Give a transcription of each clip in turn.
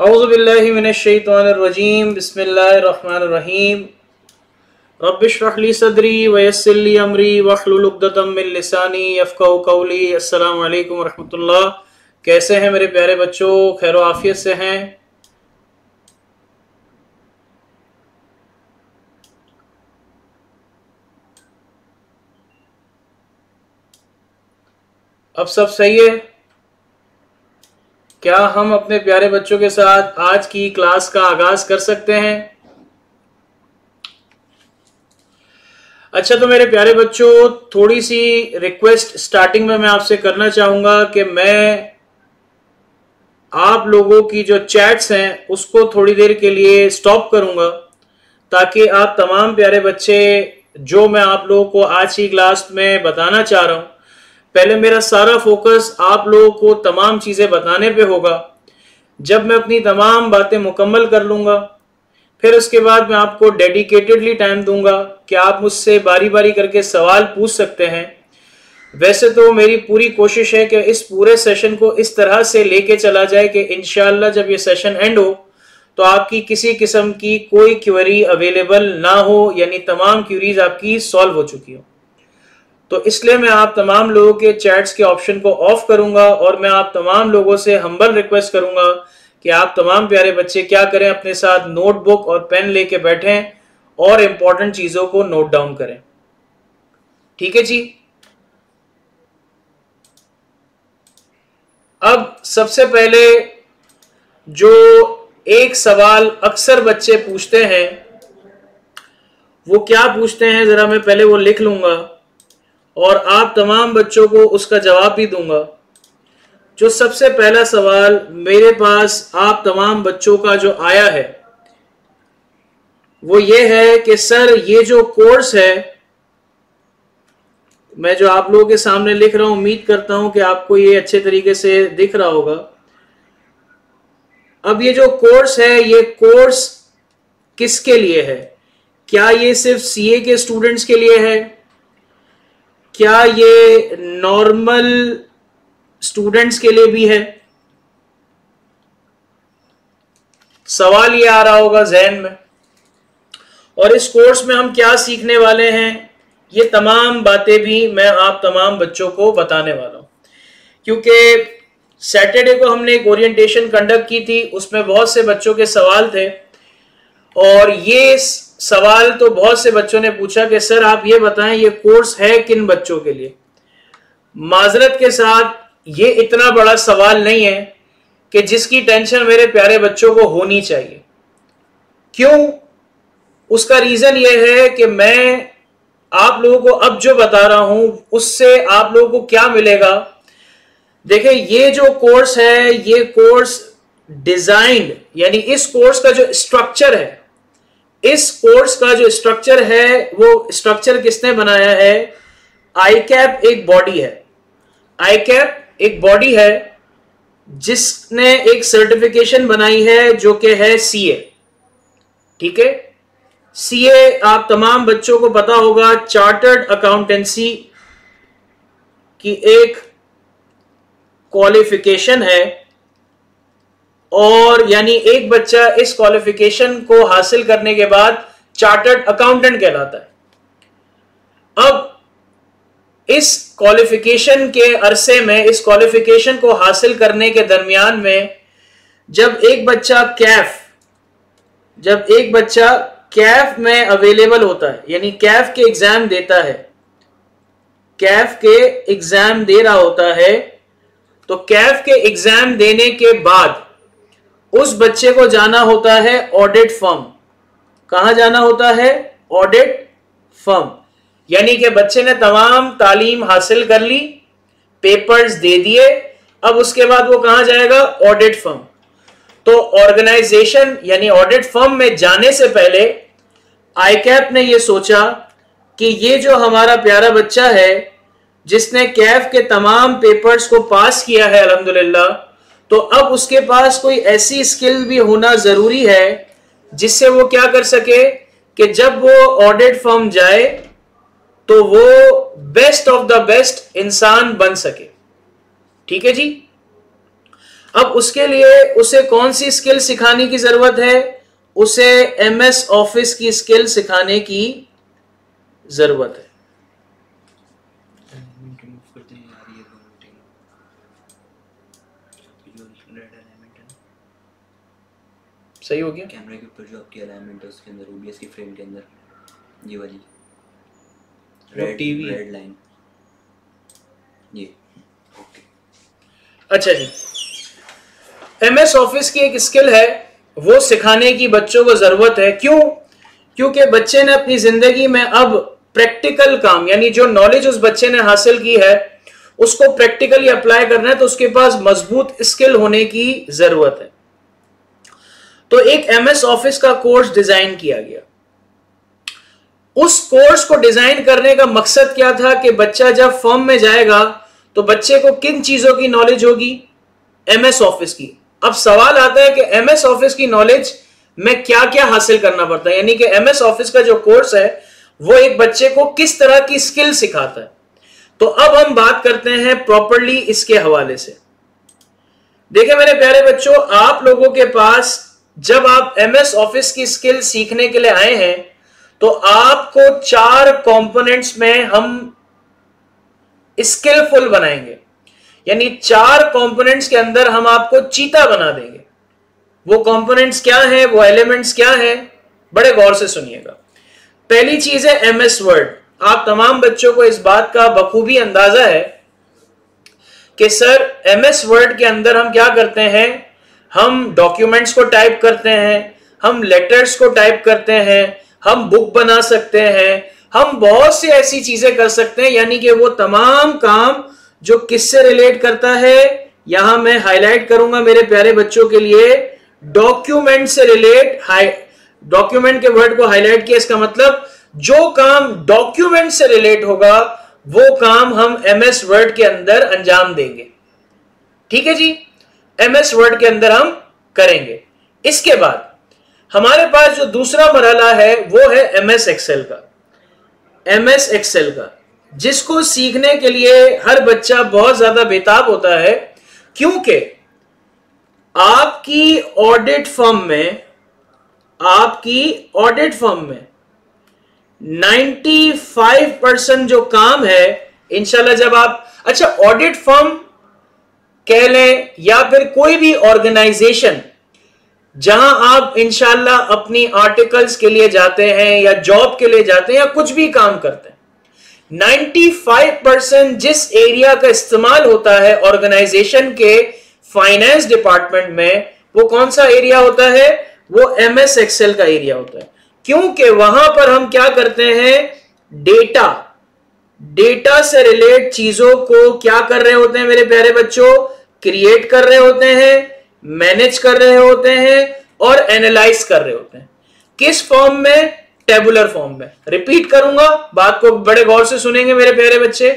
औज़ु बिल्लाहि मिनश्शैतानिर्रजीम बिस्मिल्लाहिर्रहमानिर्रहीम रब्बिश्रह ली सदरी वयस्सिर ली अमरी वहलुल उक़दतम मिन लिसानी यफ़क़हू क़ौली। अस्सलामु अलैकुम वरहमतुल्लाह। कैसे हैं मेरे प्यारे बच्चों? खैर व आफियत से हैं? अब सब सही है? क्या हम अपने प्यारे बच्चों के साथ आज की क्लास का आगाज कर सकते हैं? अच्छा, तो मेरे प्यारे बच्चों, थोड़ी सी रिक्वेस्ट स्टार्टिंग में मैं आपसे करना चाहूंगा कि मैं आप लोगों की जो चैट्स हैं उसको थोड़ी देर के लिए स्टॉप करूंगा, ताकि आप तमाम प्यारे बच्चे, जो मैं आप लोगों को आज की क्लास में बताना चाह रहा हूं, पहले मेरा सारा फोकस आप लोगों को तमाम चीजें बताने पे होगा। जब मैं अपनी तमाम बातें मुकम्मल कर लूंगा, फिर उसके बाद मैं आपको डेडिकेटेडली टाइम दूंगा कि आप मुझसे बारी बारी करके सवाल पूछ सकते हैं। वैसे तो मेरी पूरी कोशिश है कि इस पूरे सेशन को इस तरह से लेके चला जाए कि इंशाल्लाह जब ये सेशन एंड हो तो आपकी किसी किस्म की कोई क्वेरी अवेलेबल ना हो, यानी तमाम क्वेरीज आपकी सॉल्व हो चुकी हो। तो इसलिए मैं आप तमाम लोगों के चैट्स के ऑप्शन को ऑफ करूंगा और मैं आप तमाम लोगों से हम्बल रिक्वेस्ट करूंगा कि आप तमाम प्यारे बच्चे क्या करें, अपने साथ नोटबुक और पेन लेके बैठें और इंपॉर्टेंट चीजों को नोट डाउन करें। ठीक है जी। अब सबसे पहले जो एक सवाल अक्सर बच्चे पूछते हैं वो क्या पूछते हैं, जरा मैं पहले वो लिख लूंगा और आप तमाम बच्चों को उसका जवाब भी दूंगा। जो सबसे पहला सवाल मेरे पास आप तमाम बच्चों का जो आया है वो ये है कि सर, ये जो कोर्स है, मैं जो आप लोगों के सामने लिख रहा हूं, उम्मीद करता हूं कि आपको ये अच्छे तरीके से दिख रहा होगा। अब ये जो कोर्स है, ये कोर्स किसके लिए है? क्या ये सिर्फ सीए के स्टूडेंट्स के लिए है? क्या ये नॉर्मल स्टूडेंट्स के लिए भी है? सवाल ये आ रहा होगा जहन में। और इस कोर्स में हम क्या सीखने वाले हैं, ये तमाम बातें भी मैं आप तमाम बच्चों को बताने वाला हूं। क्योंकि सैटरडे को हमने एक ओरिएंटेशन कंडक्ट की थी, उसमें बहुत से बच्चों के सवाल थे और ये सवाल तो बहुत से बच्चों ने पूछा कि सर आप ये बताएं ये कोर्स है किन बच्चों के लिए। माजरत के साथ ये इतना बड़ा सवाल नहीं है कि जिसकी टेंशन मेरे प्यारे बच्चों को होनी चाहिए। क्यों? उसका रीजन ये है कि मैं आप लोगों को अब जो बता रहा हूं उससे आप लोगों को क्या मिलेगा। देखिए, ये जो कोर्स है, ये कोर्स डिजाइंड, यानी इस कोर्स का जो स्ट्रक्चर है, इस कोर्स का जो स्ट्रक्चर है वो स्ट्रक्चर किसने बनाया है? आईकैप एक बॉडी है। आईकैप एक बॉडी है जिसने एक सर्टिफिकेशन बनाई है जो कि है सीए। ठीक है, सीए आप तमाम बच्चों को पता होगा, चार्टर्ड अकाउंटेंसी की एक क्वालिफिकेशन है और यानी एक बच्चा इस क्वालिफिकेशन को हासिल करने के बाद चार्टर्ड अकाउंटेंट कहलाता है। अब इस क्वालिफिकेशन के अरसे में, इस क्वालिफिकेशन को हासिल करने के दरमियान में, जब एक बच्चा कैफ में अवेलेबल होता है, यानी कैफ के एग्जाम देता है, कैफ के एग्जाम दे रहा होता है, तो कैफ के एग्जाम देने के बाद उस बच्चे को जाना होता है ऑडिट फर्म। कहां जाना होता है? Audit firm. यानी कि बच्चे ने तमाम तालीम हासिल कर ली, पेपर्स दे दिए, अब उसके बाद वो कहां जाएगा? Audit firm. तो ऑर्गेनाइजेशन यानी ऑडिट फर्म में जाने से पहले आईकैप ने ये सोचा कि ये जो हमारा प्यारा बच्चा है जिसने कैफ के तमाम पेपर्स को पास किया है अल्हम्दुलिल्लाह, तो अब उसके पास कोई ऐसी स्किल भी होना जरूरी है जिससे वो क्या कर सके कि जब वो ऑडिट फर्म जाए तो वो बेस्ट ऑफ द बेस्ट इंसान बन सके। ठीक है जी। अब उसके लिए उसे कौन सी स्किल सिखाने की जरूरत है? उसे एमएस ऑफिस की स्किल सिखाने की जरूरत है। सही हो गया? कैमरे के ऊपर जो आपकी अलाइनमेंट है उसके अंदर ओबीएस की फ्रेम के अंदर ये वाली रेड लाइन ये। ओके अच्छा जी, एमएस ऑफिस की एक स्किल है, वो सिखाने की बच्चों को जरूरत है। क्यों? क्योंकि बच्चे ने अपनी जिंदगी में अब प्रैक्टिकल काम, यानी जो नॉलेज उस बच्चे ने हासिल की है उसको प्रैक्टिकली अप्लाई करना है, तो उसके पास मजबूत स्किल होने की जरूरत है। तो एक एमएस ऑफिस का कोर्स डिजाइन किया गया। उस कोर्स को डिजाइन करने का मकसद क्या था कि बच्चा जब फर्म में जाएगा तो बच्चे को किन चीजों की नॉलेज होगी? एमएस ऑफिस की। अब सवाल आता है कि एमएस ऑफिस की नॉलेज में क्या क्या हासिल करना पड़ता है, यानी कि एमएस ऑफिस का जो कोर्स है वो एक बच्चे को किस तरह की स्किल सिखाता है। तो अब हम बात करते हैं प्रॉपर्ली इसके हवाले से। देखिए मेरे प्यारे बच्चों, आप लोगों के पास जब आप एमएस ऑफिस की स्किल सीखने के लिए आए हैं तो आपको 4 कंपोनेंट्स में हम स्किलफुल बनाएंगे, यानी 4 कंपोनेंट्स के अंदर हम आपको चीता बना देंगे। वो कंपोनेंट्स क्या है, वो एलिमेंट्स क्या है, बड़े गौर से सुनिएगा। पहली चीज है एमएस वर्ड। आप तमाम बच्चों को इस बात का बखूबी अंदाजा है कि सर एमएस वर्ड के अंदर हम क्या करते हैं, हम डॉक्यूमेंट्स को टाइप करते हैं, हम लेटर्स को टाइप करते हैं, हम बुक बना सकते हैं, हम बहुत सी ऐसी चीजें कर सकते हैं, यानी कि वो तमाम काम जो किससे रिलेट करता है, यहां मैं हाईलाइट करूंगा मेरे प्यारे बच्चों के लिए, डॉक्यूमेंट से रिलेट। डॉक्यूमेंट के वर्ड को हाईलाइट किया, इसका मतलब जो काम डॉक्यूमेंट से रिलेट होगा वो काम हम एमएस वर्ड के अंदर अंजाम देंगे। ठीक है जी, एमएस वर्ड के अंदर हम करेंगे। इसके बाद हमारे पास जो दूसरा मरहला है वो है एमएस एक्सेल का। एमएस एक्सेल का जिसको सीखने के लिए हर बच्चा बहुत ज्यादा बेताब होता है, क्योंकि आपकी ऑडिट फर्म में 95% जो काम है इंशाल्लाह, जब आप, अच्छा ऑडिट फर्म कह लें या फिर कोई भी ऑर्गेनाइजेशन जहां आप इंशाल्लाह अपनी आर्टिकल्स के लिए जाते हैं या जॉब के लिए जाते हैं या कुछ भी काम करते हैं, 95% जिस एरिया का इस्तेमाल होता है ऑर्गेनाइजेशन के फाइनेंस डिपार्टमेंट में, वो कौन सा एरिया होता है? वो एमएस एक्सेल का एरिया होता है। क्योंकि वहां पर हम क्या करते हैं, डेटा से रिलेट चीजों को क्या कर रहे होते हैं मेरे प्यारे बच्चों, क्रिएट कर रहे होते हैं, मैनेज कर रहे होते हैं और एनालाइज कर रहे होते हैं। किस फॉर्म में? टेबुलर फॉर्म में। रिपीट करूंगा, बात को बड़े गौर से सुनेंगे मेरे प्यारे बच्चे।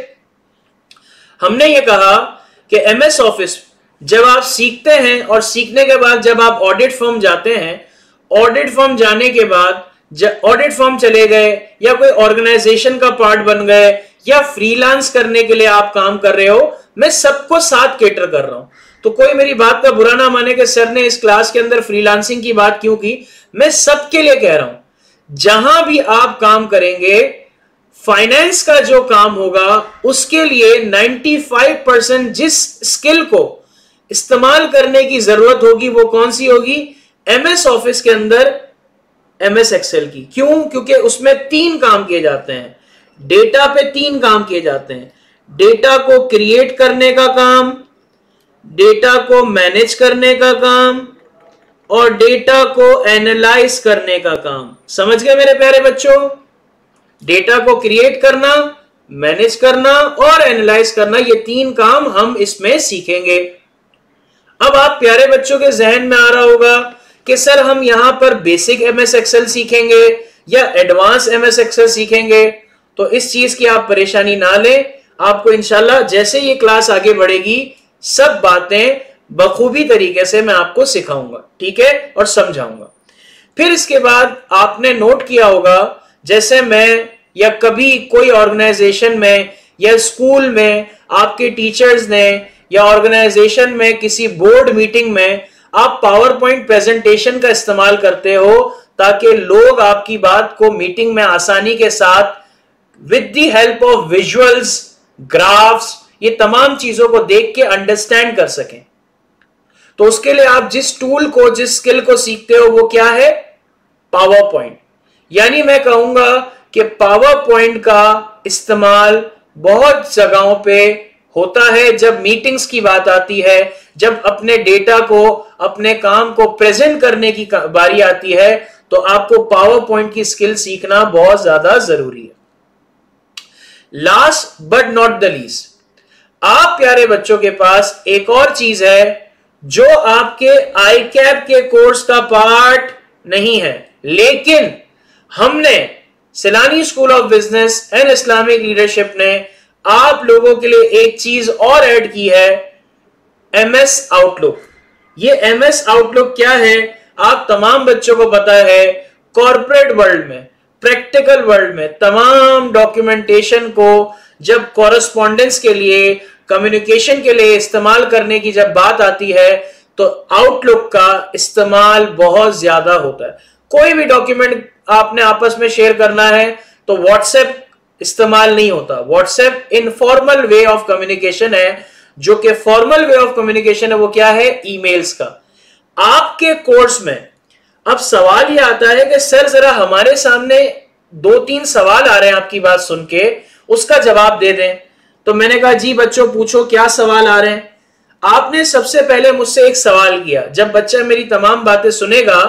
हमने ये कहा कि एमएस ऑफिस जब आप सीखते हैं और सीखने के बाद जब आप ऑडिट फर्म जाते हैं, ऑडिट फर्म जाने के बाद ऑडिट फर्म चले गए या कोई ऑर्गेनाइजेशन का पार्ट बन गए या फ्रीलांस करने के लिए आप काम कर रहे हो, मैं सबको साथ केटर कर रहा हूं। तो कोई मेरी बात का बुरा ना माने कि सर ने इस क्लास के अंदर फ्रीलांसिंग की बात क्यों की, मैं सबके लिए कह रहा हूं। जहां भी आप काम करेंगे, फाइनेंस का जो काम होगा उसके लिए 95% जिस स्किल को इस्तेमाल करने की जरूरत होगी वो कौन सी होगी? एमएस ऑफिस के अंदर एमएस एक्सेल की। क्यों? क्योंकि उसमें 3 काम किए जाते हैं, डेटा पे 3 काम किए जाते हैं। डेटा को क्रिएट करने का काम, डेटा को मैनेज करने का काम और डेटा को एनालाइज करने का काम। समझ गए मेरे प्यारे बच्चों? डेटा को क्रिएट करना, मैनेज करना और एनालाइज करना, ये 3 काम हम इसमें सीखेंगे। अब आप प्यारे बच्चों के जहन में आ रहा होगा कि सर हम यहां पर बेसिक एमएस एक्सेल सीखेंगे या एडवांस एमएस एक्सेल सीखेंगे। तो इस चीज की आप परेशानी ना लें, आपको इंशाल्लाह जैसे ये क्लास आगे बढ़ेगी सब बातें बखूबी तरीके से मैं आपको सिखाऊंगा, ठीक है, और समझाऊंगा। फिर इसके बाद आपने नोट किया होगा, जैसे मैं या कभी कोई ऑर्गेनाइजेशन में या स्कूल में आपके टीचर्स ने या ऑर्गेनाइजेशन में किसी बोर्ड मीटिंग में आप पावर पॉइंट प्रेजेंटेशन का इस्तेमाल करते हो ताकि लोग आपकी बात को मीटिंग में आसानी के साथ with the help of visuals, graphs, ये तमाम चीजों को देख के अंडरस्टैंड कर सकें। तो उसके लिए आप जिस टूल को, जिस स्किल को सीखते हो वो क्या है? Power point. यानी मैं कहूंगा कि पावर पॉइंट का इस्तेमाल बहुत जगहों पे होता है जब मीटिंग्स की बात आती है, जब अपने डेटा को, अपने काम को प्रेजेंट करने की बारी आती है, तो आपको पावर पॉइंट की स्किल सीखना बहुत ज्यादा जरूरी है। Last but not the least, आप प्यारे बच्चों के पास एक और चीज है जो आपके आईकैप के कोर्स का पार्ट नहीं है, लेकिन हमने सैलानी school of business and Islamic leadership ने आप लोगों के लिए एक चीज और ऐड की है, एमएस आउटलुक। ये एमएस आउटलुक क्या है? आप तमाम बच्चों को पता है, कॉर्पोरेट वर्ल्ड में, प्रैक्टिकल वर्ल्ड में तमाम डॉक्यूमेंटेशन को जब कॉरेस्पॉन्डेंस के लिए, कम्युनिकेशन के लिए इस्तेमाल करने की जब बात आती है तो आउटलुक का इस्तेमाल बहुत ज्यादा होता है। कोई भी डॉक्यूमेंट आपने आपस में शेयर करना है तो व्हाट्सएप इस्तेमाल नहीं होता। WhatsApp informal way of communication है, जो कि फॉर्मल वे ऑफ कम्युनिकेशन है वो क्या है? ईमेल्स का। आपके कोर्स में अब सवाल ये आता है कि सर जरा हमारे सामने 2-3 सवाल आ रहे हैं आपकी बात सुन के, उसका जवाब दे दें। तो मैंने कहा जी बच्चों पूछो क्या सवाल आ रहे हैं। आपने सबसे पहले मुझसे एक सवाल किया। जब बच्चा मेरी तमाम बातें सुनेगा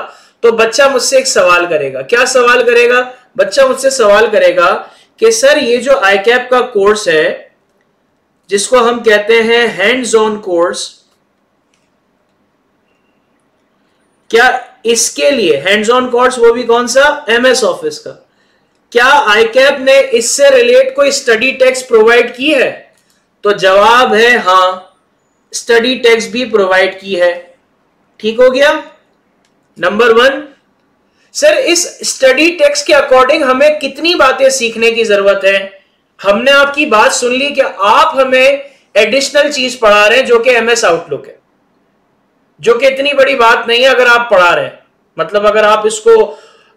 तो बच्चा मुझसे एक सवाल करेगा। क्या सवाल करेगा? बच्चा मुझसे सवाल करेगा कि सर ये जो आईकैप का कोर्स है जिसको हम कहते हैं हैंड्स ऑन कोर्स, क्या इसके लिए हैंड्स ऑन कोर्स, वो भी कौन सा? एमएस ऑफिस का, क्या आईकैप ने इससे रिलेट कोई स्टडी टेक्स्ट प्रोवाइड की है? तो जवाब है हां, स्टडी टेक्स्ट भी प्रोवाइड की है। ठीक हो गया। नंबर 1, सर इस स्टडी टेक्स्ट के अकॉर्डिंग हमें कितनी बातें सीखने की जरूरत है? हमने आपकी बात सुन ली कि आप हमें एडिशनल चीज पढ़ा रहे हैं जो कि एमएस आउटलुक है, जो कि इतनी बड़ी बात नहीं है अगर आप पढ़ा रहे हैं। मतलब अगर आप इसको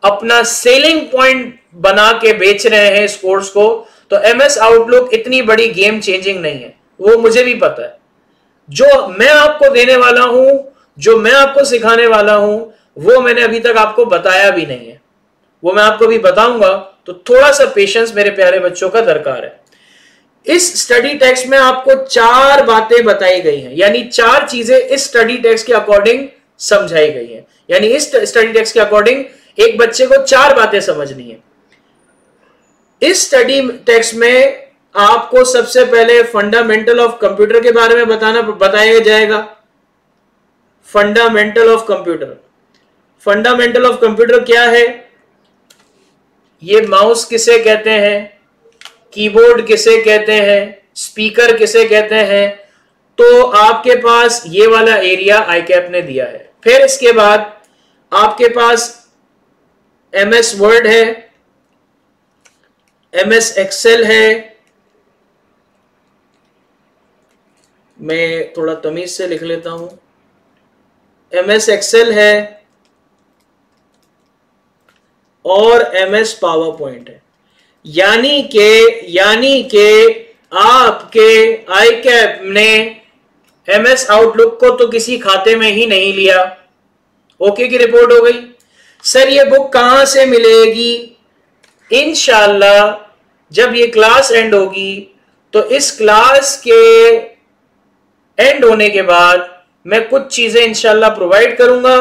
अपना सेलिंग पॉइंट बना के बेच रहे हैं इस कोर्स को, तो एमएस आउटलुक इतनी बड़ी गेम चेंजिंग नहीं है, वो मुझे भी पता है। जो मैं आपको देने वाला हूं, जो मैं आपको सिखाने वाला हूं, वो मैंने अभी तक आपको बताया भी नहीं है, वो मैं आपको भी बताऊंगा। तो थोड़ा सा पेशेंस मेरे प्यारे बच्चों का दरकार है। इस स्टडी टेक्स्ट में आपको 4 बातें बताई गई हैं, यानी 4 चीजें इस स्टडी टेक्स्ट के अकॉर्डिंग समझाई गई हैं। यानी इस स्टडी टेक्स्ट के अकॉर्डिंग एक बच्चे को 4 बातें समझनी है। इस स्टडी टेक्स्ट में आपको सबसे पहले फंडामेंटल ऑफ कंप्यूटर के बारे में बताया जाएगा। Fundamental of computer. Fundamental of computer क्या है? ये माउस किसे कहते हैं, कीबोर्ड किसे कहते हैं, स्पीकर किसे कहते हैं, तो आपके पास ये वाला एरिया आईकैप ने दिया है। फिर इसके बाद आपके पास एमएस वर्ड है, एमएस एक्सेल है, मैं थोड़ा तमीज से लिख लेता हूं, एमएस एक्सेल है और एमएस पावर पॉइंट है। यानी के आपके आईकैप ने एमएस आउटलुक को तो किसी खाते में ही नहीं लिया। ओके की रिपोर्ट हो गई। सर ये बुक कहां से मिलेगी? इंशाल्लाह जब ये क्लास एंड होगी तो इस क्लास के एंड होने के बाद मैं कुछ चीजें इंशाल्लाह प्रोवाइड करूंगा।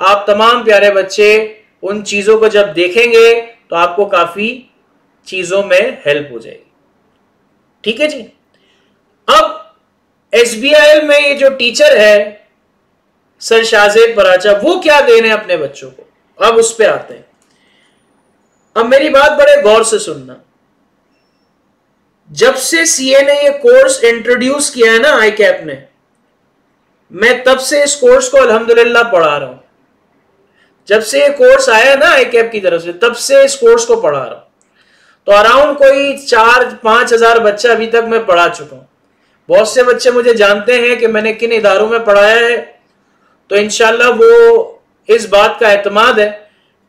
आप तमाम प्यारे बच्चे उन चीजों को जब देखेंगे तो आपको काफी चीजों में हेल्प हो जाएगी। ठीक है जी। अब एसबीआईएल में ये जो टीचर है सर शाहजेब पराचा, वो क्या दे रहे हैं अपने बच्चों को, अब उस पे आते हैं। अब मेरी बात बड़े गौर से सुनना। जब से सीए ने ये कोर्स इंट्रोड्यूस किया है ना आईकैप ने, मैं तब से इस कोर्स को अल्हम्दुलिल्लाह पढ़ा रहा हूं। जब से ये कोर्स आया ना आईकैप की तरफ से, तब से इस कोर्स को पढ़ा रहा हूं। तो अराउंड कोई 4-5 हजार बच्चा अभी तक मैं पढ़ा चुका हूं। बहुत से बच्चे मुझे जानते हैं कि मैंने किन इदारों में पढ़ाया है, तो इंशाल्लाह वो इस बात का एतमाद है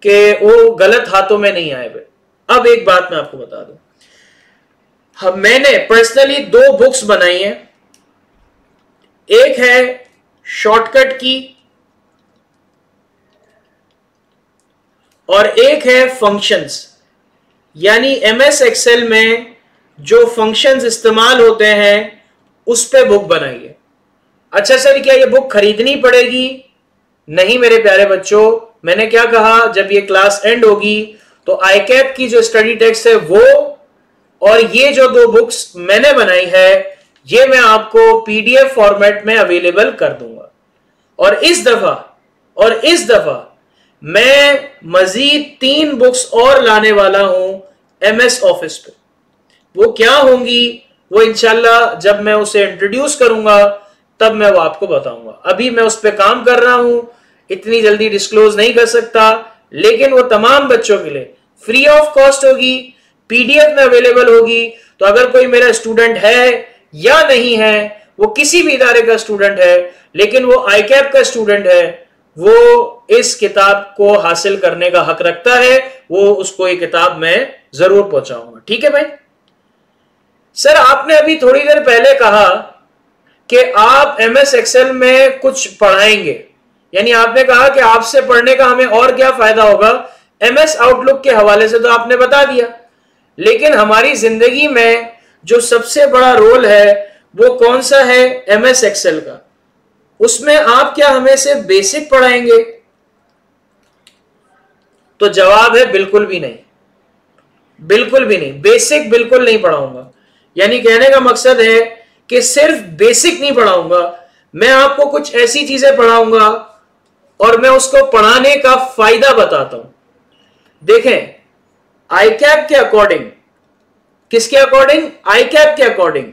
कि वो गलत हाथों में नहीं आए हुए। अब एक बात मैं आपको बता दूं, मैंने पर्सनली 2 बुक्स बनाई हैं। एक है शॉर्टकट की और एक है फंक्शंस, यानी एमएस एक्सेल में जो फंक्शंस इस्तेमाल होते हैं उस पे बुक बनाई है। अच्छा सर, क्या ये बुक खरीदनी पड़ेगी? नहीं मेरे प्यारे बच्चों, मैंने क्या कहा, जब ये क्लास एंड होगी तो आईकैप की जो स्टडी टेक्स्ट है वो और ये जो 2 बुक्स मैंने बनाई है ये मैं आपको पीडीएफ फॉर्मेट में अवेलेबल कर दूंगा। और इस दफा मैं मजीद 3 बुक्स और लाने वाला हूं एमएस ऑफिस पे। वो क्या होंगी वो इंशाल्लाह जब मैं उसे इंट्रोड्यूस करूंगा तब मैं वो आपको बताऊंगा। अभी मैं उस पर काम कर रहा हूं, इतनी जल्दी डिस्क्लोज नहीं कर सकता, लेकिन वो तमाम बच्चों के लिए फ्री ऑफ कॉस्ट होगी, पीडीएफ में अवेलेबल होगी। तो अगर कोई मेरा स्टूडेंट है या नहीं है, वो किसी भी इदारे का स्टूडेंट है लेकिन वो आईकैप का स्टूडेंट है, वो इस किताब को हासिल करने का हक रखता है, वो उसको ये किताब मैं जरूर पहुंचाऊंगा। ठीक है भाई। सर आपने अभी थोड़ी देर पहले कहा कि आप एमएस एक्सेल में कुछ पढ़ाएंगे, यानी आपने कहा कि आपसे पढ़ने का हमें और क्या फायदा होगा। एमएस आउटलुक के हवाले से तो आपने बता दिया, लेकिन हमारी जिंदगी में जो सबसे बड़ा रोल है वो कौन सा है? एमएस एक्सेल का। उसमें आप क्या हमें सिर्फ बेसिक पढ़ाएंगे? तो जवाब है बिल्कुल भी नहीं, बिल्कुल भी नहीं, बेसिक बिल्कुल नहीं पढ़ाऊंगा। यानी कहने का मकसद है कि सिर्फ बेसिक नहीं पढ़ाऊंगा, मैं आपको कुछ ऐसी चीजें पढ़ाऊंगा और मैं उसको पढ़ाने का फायदा बताता हूं। देखें, आईकैप के अकॉर्डिंग, किसके अकॉर्डिंग? आईकैप के अकॉर्डिंग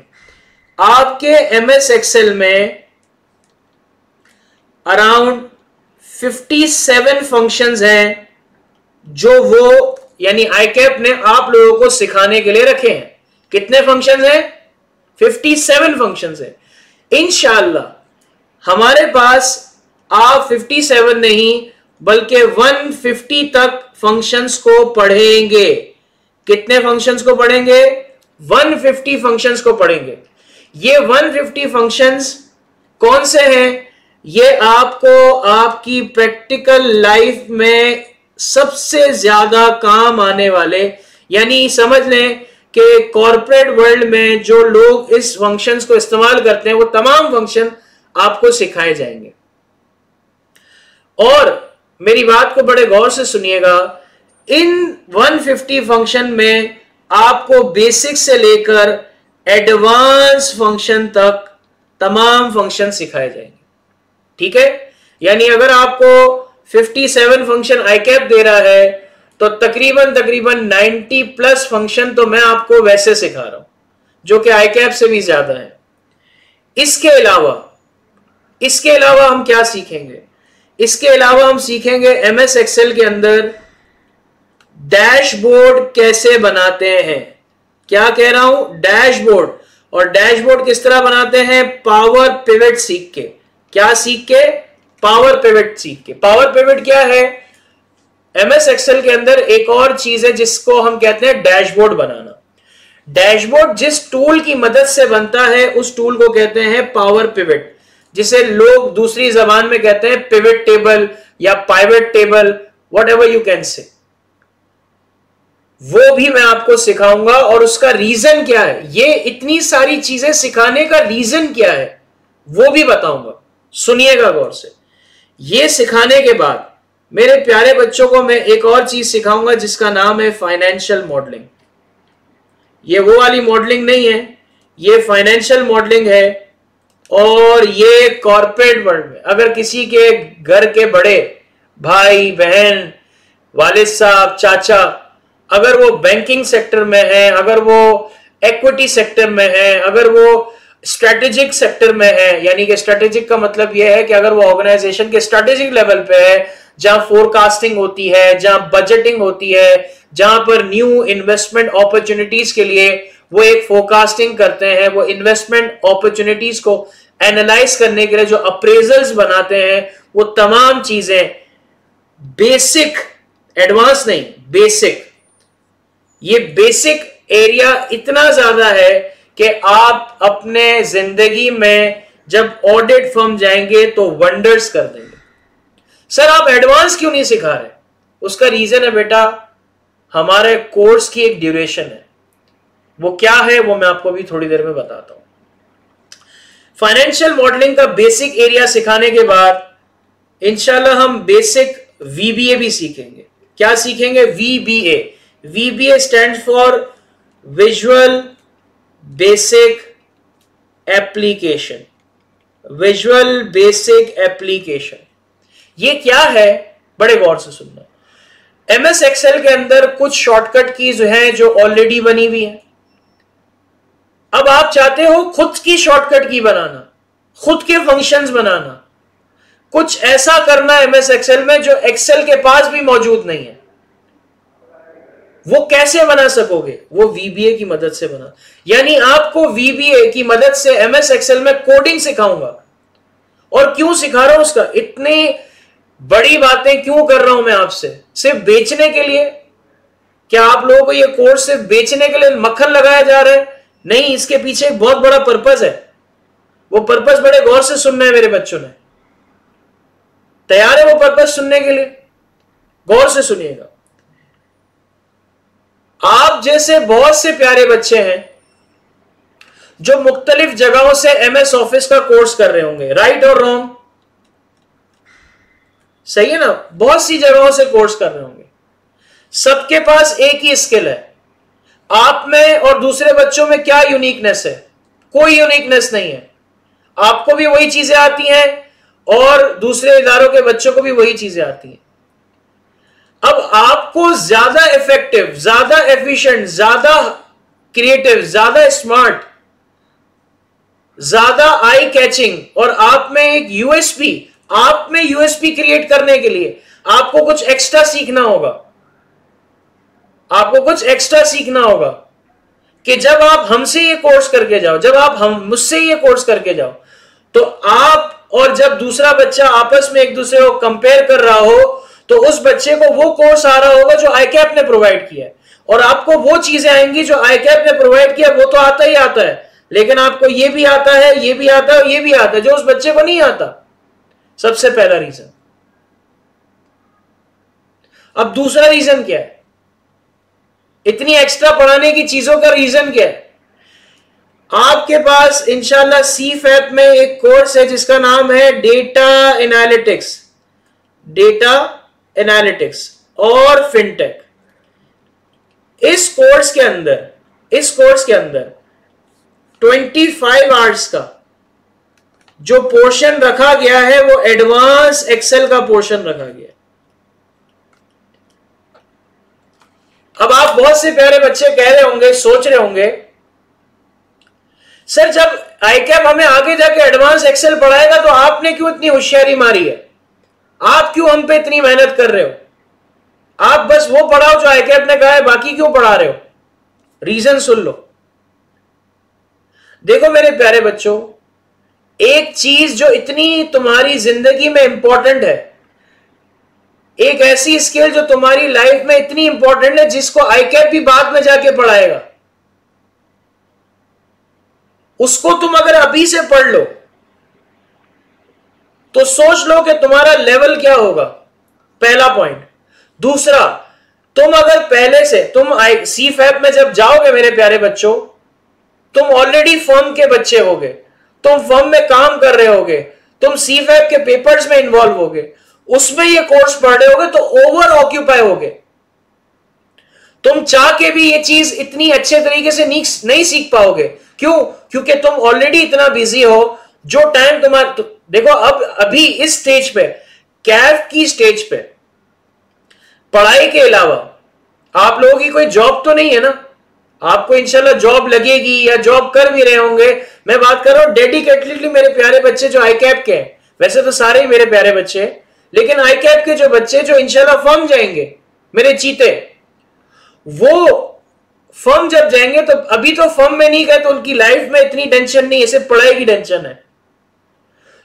आपके एमएस एक्सेल में अराउंड 57 फंक्शंस हैं जो वो यानी आईकैप ने आप लोगों को सिखाने के लिए रखे हैं। कितने फंक्शंस हैं? 57 फंक्शंस हैं। इंशाअल्लाह हमारे पास आप 57 नहीं बल्कि 150 तक फंक्शंस को पढ़ेंगे। कितने फंक्शंस को पढ़ेंगे? 150 फंक्शंस को पढ़ेंगे। ये 150 फंक्शंस कौन से हैं? ये आपको आपकी प्रैक्टिकल लाइफ में सबसे ज्यादा काम आने वाले, यानी समझ लें कि कॉर्पोरेट वर्ल्ड में जो लोग इस फंक्शंस को इस्तेमाल करते हैं वो तमाम फंक्शन आपको सिखाए जाएंगे। और मेरी बात को बड़े गौर से सुनिएगा, इन 150 फंक्शन में आपको बेसिक से लेकर एडवांस फंक्शन तक तमाम फंक्शन सिखाए जाएंगे। ठीक है, यानी अगर आपको 57 फंक्शन आईकैप दे रहा है तो तकरीबन 90 प्लस फंक्शन तो मैं आपको वैसे सिखा रहा हूं जो कि आईकैप से भी ज्यादा है। इसके अलावा हम क्या सीखेंगे? इसके अलावा हम सीखेंगे एमएस एक्सेल के अंदर डैशबोर्ड कैसे बनाते हैं। क्या कह रहा हूं? डैशबोर्ड। और डैशबोर्ड किस तरह बनाते हैं? पावर पिवट सीख के। क्या सीख के? पावर पिवट सीख के। पावर पिवट क्या है? एमएस एक्सेल के अंदर एक और चीज है जिसको हम कहते हैं डैशबोर्ड बनाना। डैशबोर्ड जिस टूल की मदद से बनता है उस टूल को कहते हैं पावर पिवट, जिसे लोग दूसरी जबान में कहते हैं पिवट टेबल या pivot table, what ever you can say. वो भी मैं आपको सिखाऊंगा और उसका रीजन क्या है, ये इतनी सारी चीजें सिखाने का रीजन क्या है वो भी बताऊंगा। सुनिएगा गौर से। ये सिखाने के बाद मेरे प्यारे बच्चों को मैं एक और चीज सिखाऊंगा जिसका नाम है फाइनेंशियल मॉडलिंग। ये वो वाली मॉडलिंग नहीं है, ये फाइनेंशियल मॉडलिंग है। और ये कॉर्पोरेट वर्ल्ड में अगर किसी के घर के बड़े भाई बहन, वालिद साहब, चाचा, अगर वो बैंकिंग सेक्टर में है, अगर वो इक्विटी सेक्टर में है, अगर वो स्ट्रेटेजिक सेक्टर में है, यानी कि स्ट्रेटेजिक का मतलब यह है कि अगर वो ऑर्गेनाइजेशन के स्ट्रेटेजिक लेवल पे है, जहां फोरकास्टिंग होती है, जहां बजटिंग होती है, जहां पर न्यू इन्वेस्टमेंट अपॉर्चुनिटीज के लिए वो एक फोरकास्टिंग करते हैं, वो इन्वेस्टमेंट अपॉर्चुनिटीज को एनालाइज करने के लिए जो अप्रेजल्स बनाते हैं, वो तमाम चीजें बेसिक, एडवांस नहीं, बेसिक, ये बेसिक एरिया इतना ज्यादा है कि आप अपने जिंदगी में जब ऑडिट फर्म जाएंगे तो वंडर्स कर देंगे। सर आप एडवांस क्यों नहीं सिखा रहे? उसका रीजन है बेटा, हमारे कोर्स की एक ड्यूरेशन है। वो क्या है वो मैं आपको भी थोड़ी देर में बताता हूं। फाइनेंशियल मॉडलिंग का बेसिक एरिया सिखाने के बाद इंशाल्लाह हम बेसिक वीबीए भी सीखेंगे। क्या सीखेंगे? VBA. VBA stands for visual basic application. Visual basic application ये क्या है? बड़े गौर से सुनना। एमएस एक्सेल के अंदर कुछ शॉर्टकट कीज हैं जो ऑलरेडी बनी हुई है। अब आप चाहते हो खुद की शॉर्टकट की बनाना, खुद के फंक्शंस बनाना, कुछ ऐसा करना एमएस एक्सेल में जो एक्सेल के पास भी मौजूद नहीं है। वो कैसे बना सकोगे? वो वीबीए की मदद से बना। यानी आपको वीबीए की मदद से एमएस एक्सेल में कोडिंग सिखाऊंगा। और क्यों सिखा रहा हूं उसका, इतनी बड़ी बातें क्यों कर रहा हूं मैं आपसे? सिर्फ बेचने के लिए? क्या आप लोगों को ये कोर्स सिर्फ बेचने के लिए मक्खन लगाया जा रहा है? नहीं, इसके पीछे एक बहुत बड़ा पर्पस है। वो पर्पस बड़े गौर से सुनना है मेरे बच्चों ने। तैयार है वो पर्पस सुनने के लिए? गौर से सुनिएगा। आप जैसे बहुत से प्यारे बच्चे हैं जो मुख्तलिफ जगहों से एमएस ऑफिस का कोर्स कर रहे होंगे, राइट और रॉन्ग? सही है ना? बहुत सी जगहों से कोर्स कर रहे होंगे। सबके पास एक ही स्किल है। आप में और दूसरे बच्चों में क्या यूनिकनेस है? कोई यूनिकनेस नहीं है। आपको भी वही चीजें आती हैं और दूसरे इदारों के बच्चों को भी वही चीजें आती हैं। अब आपको ज्यादा इफेक्टिव, ज्यादा एफिशिएंट, ज्यादा क्रिएटिव, ज्यादा स्मार्ट, ज्यादा आई कैचिंग और आप में एक यूएसपी, आप में यूएसपी क्रिएट करने के लिए आपको कुछ एक्स्ट्रा सीखना होगा। आपको कुछ एक्स्ट्रा सीखना होगा कि जब आप हमसे ये कोर्स करके जाओ, जब आप मुझसे ये कोर्स करके जाओ, तो आप और जब दूसरा बच्चा आपस में एक दूसरे को कंपेयर कर रहा हो तो उस बच्चे को वो कोर्स आ रहा होगा जो आईकैप ने प्रोवाइड किया है, और आपको वो चीजें आएंगी जो आईकैप ने प्रोवाइड किया। वो तो आता ही आता है, लेकिन आपको ये भी आता है, ये भी आता है, ये भी आता है जो उस बच्चे को नहीं आता। सबसे पहला रीजन। अब दूसरा रीजन क्या है? इतनी एक्स्ट्रा पढ़ाने की चीजों का रीजन क्या है? आपके पास इंशाल्लाह सीफैप में एक कोर्स है जिसका नाम है डेटा एनालिटिक्स, डेटा एनालिटिक्स और फिनटेक। इस कोर्स के अंदर 25 आवर्स का जो पोर्शन रखा गया है वो एडवांस एक्सेल का पोर्शन रखा गया है। अब आप बहुत से प्यारे बच्चे कह रहे होंगे, सोच रहे होंगे, सर जब आईकैप हमें आगे जाके एडवांस एक्सेल पढ़ाएगा तो आपने क्यों इतनी होशियारी मारी है? आप क्यों हम पे इतनी मेहनत कर रहे हो? आप बस वो पढ़ाओ जो आईकैप ने कहा है, बाकी क्यों पढ़ा रहे हो? रीजन सुन लो। देखो मेरे प्यारे बच्चों, एक चीज जो इतनी तुम्हारी जिंदगी में इंपॉर्टेंट है, एक ऐसी स्किल जो तुम्हारी लाइफ में इतनी इंपॉर्टेंट है जिसको आईकैप भी बाद में जाके पढ़ाएगा, उसको तुम अगर अभी से पढ़ लो तो सोच लो कि तुम्हारा लेवल क्या होगा। पहला पॉइंट। दूसरा, तुम अगर पहले से तुम सीफैप में जब जाओगे मेरे प्यारे बच्चों, तुम ऑलरेडी फर्म के बच्चे होगे, तुम फर्म में काम कर रहे होगे, तुम सीफैप के पेपर्स में इन्वॉल्व होगे, उसमें ये कोर्स पढ़ रहे होगे तो ओवर ऑक्यूपाई होगे। तुम चाह के भी ये चीज इतनी अच्छे तरीके से नहीं सीख पाओगे। क्यों? क्योंकि तुम ऑलरेडी इतना बिजी हो। जो टाइम तुम्हारा देखो, अब अभी इस स्टेज पे, कैफ की स्टेज पे, पढ़ाई के अलावा आप लोगों की कोई जॉब तो नहीं है ना? आपको इंशाल्लाह जॉब लगेगी या जॉब कर भी रहे होंगे। मैं बात कर रहा हूं डेडिकेटेडली मेरे प्यारे बच्चे जो आईकैप के हैं, वैसे तो सारे ही मेरे प्यारे बच्चे हैं, लेकिन आईकैप के जो बच्चे जो इंशाल्लाह फर्म जाएंगे, मेरे चीते, वो फर्म जब जाएंगे तो अभी तो फर्म में नहीं गए तो उनकी लाइफ में इतनी टेंशन नहीं, सिर्फ पढ़ाई की टेंशन है।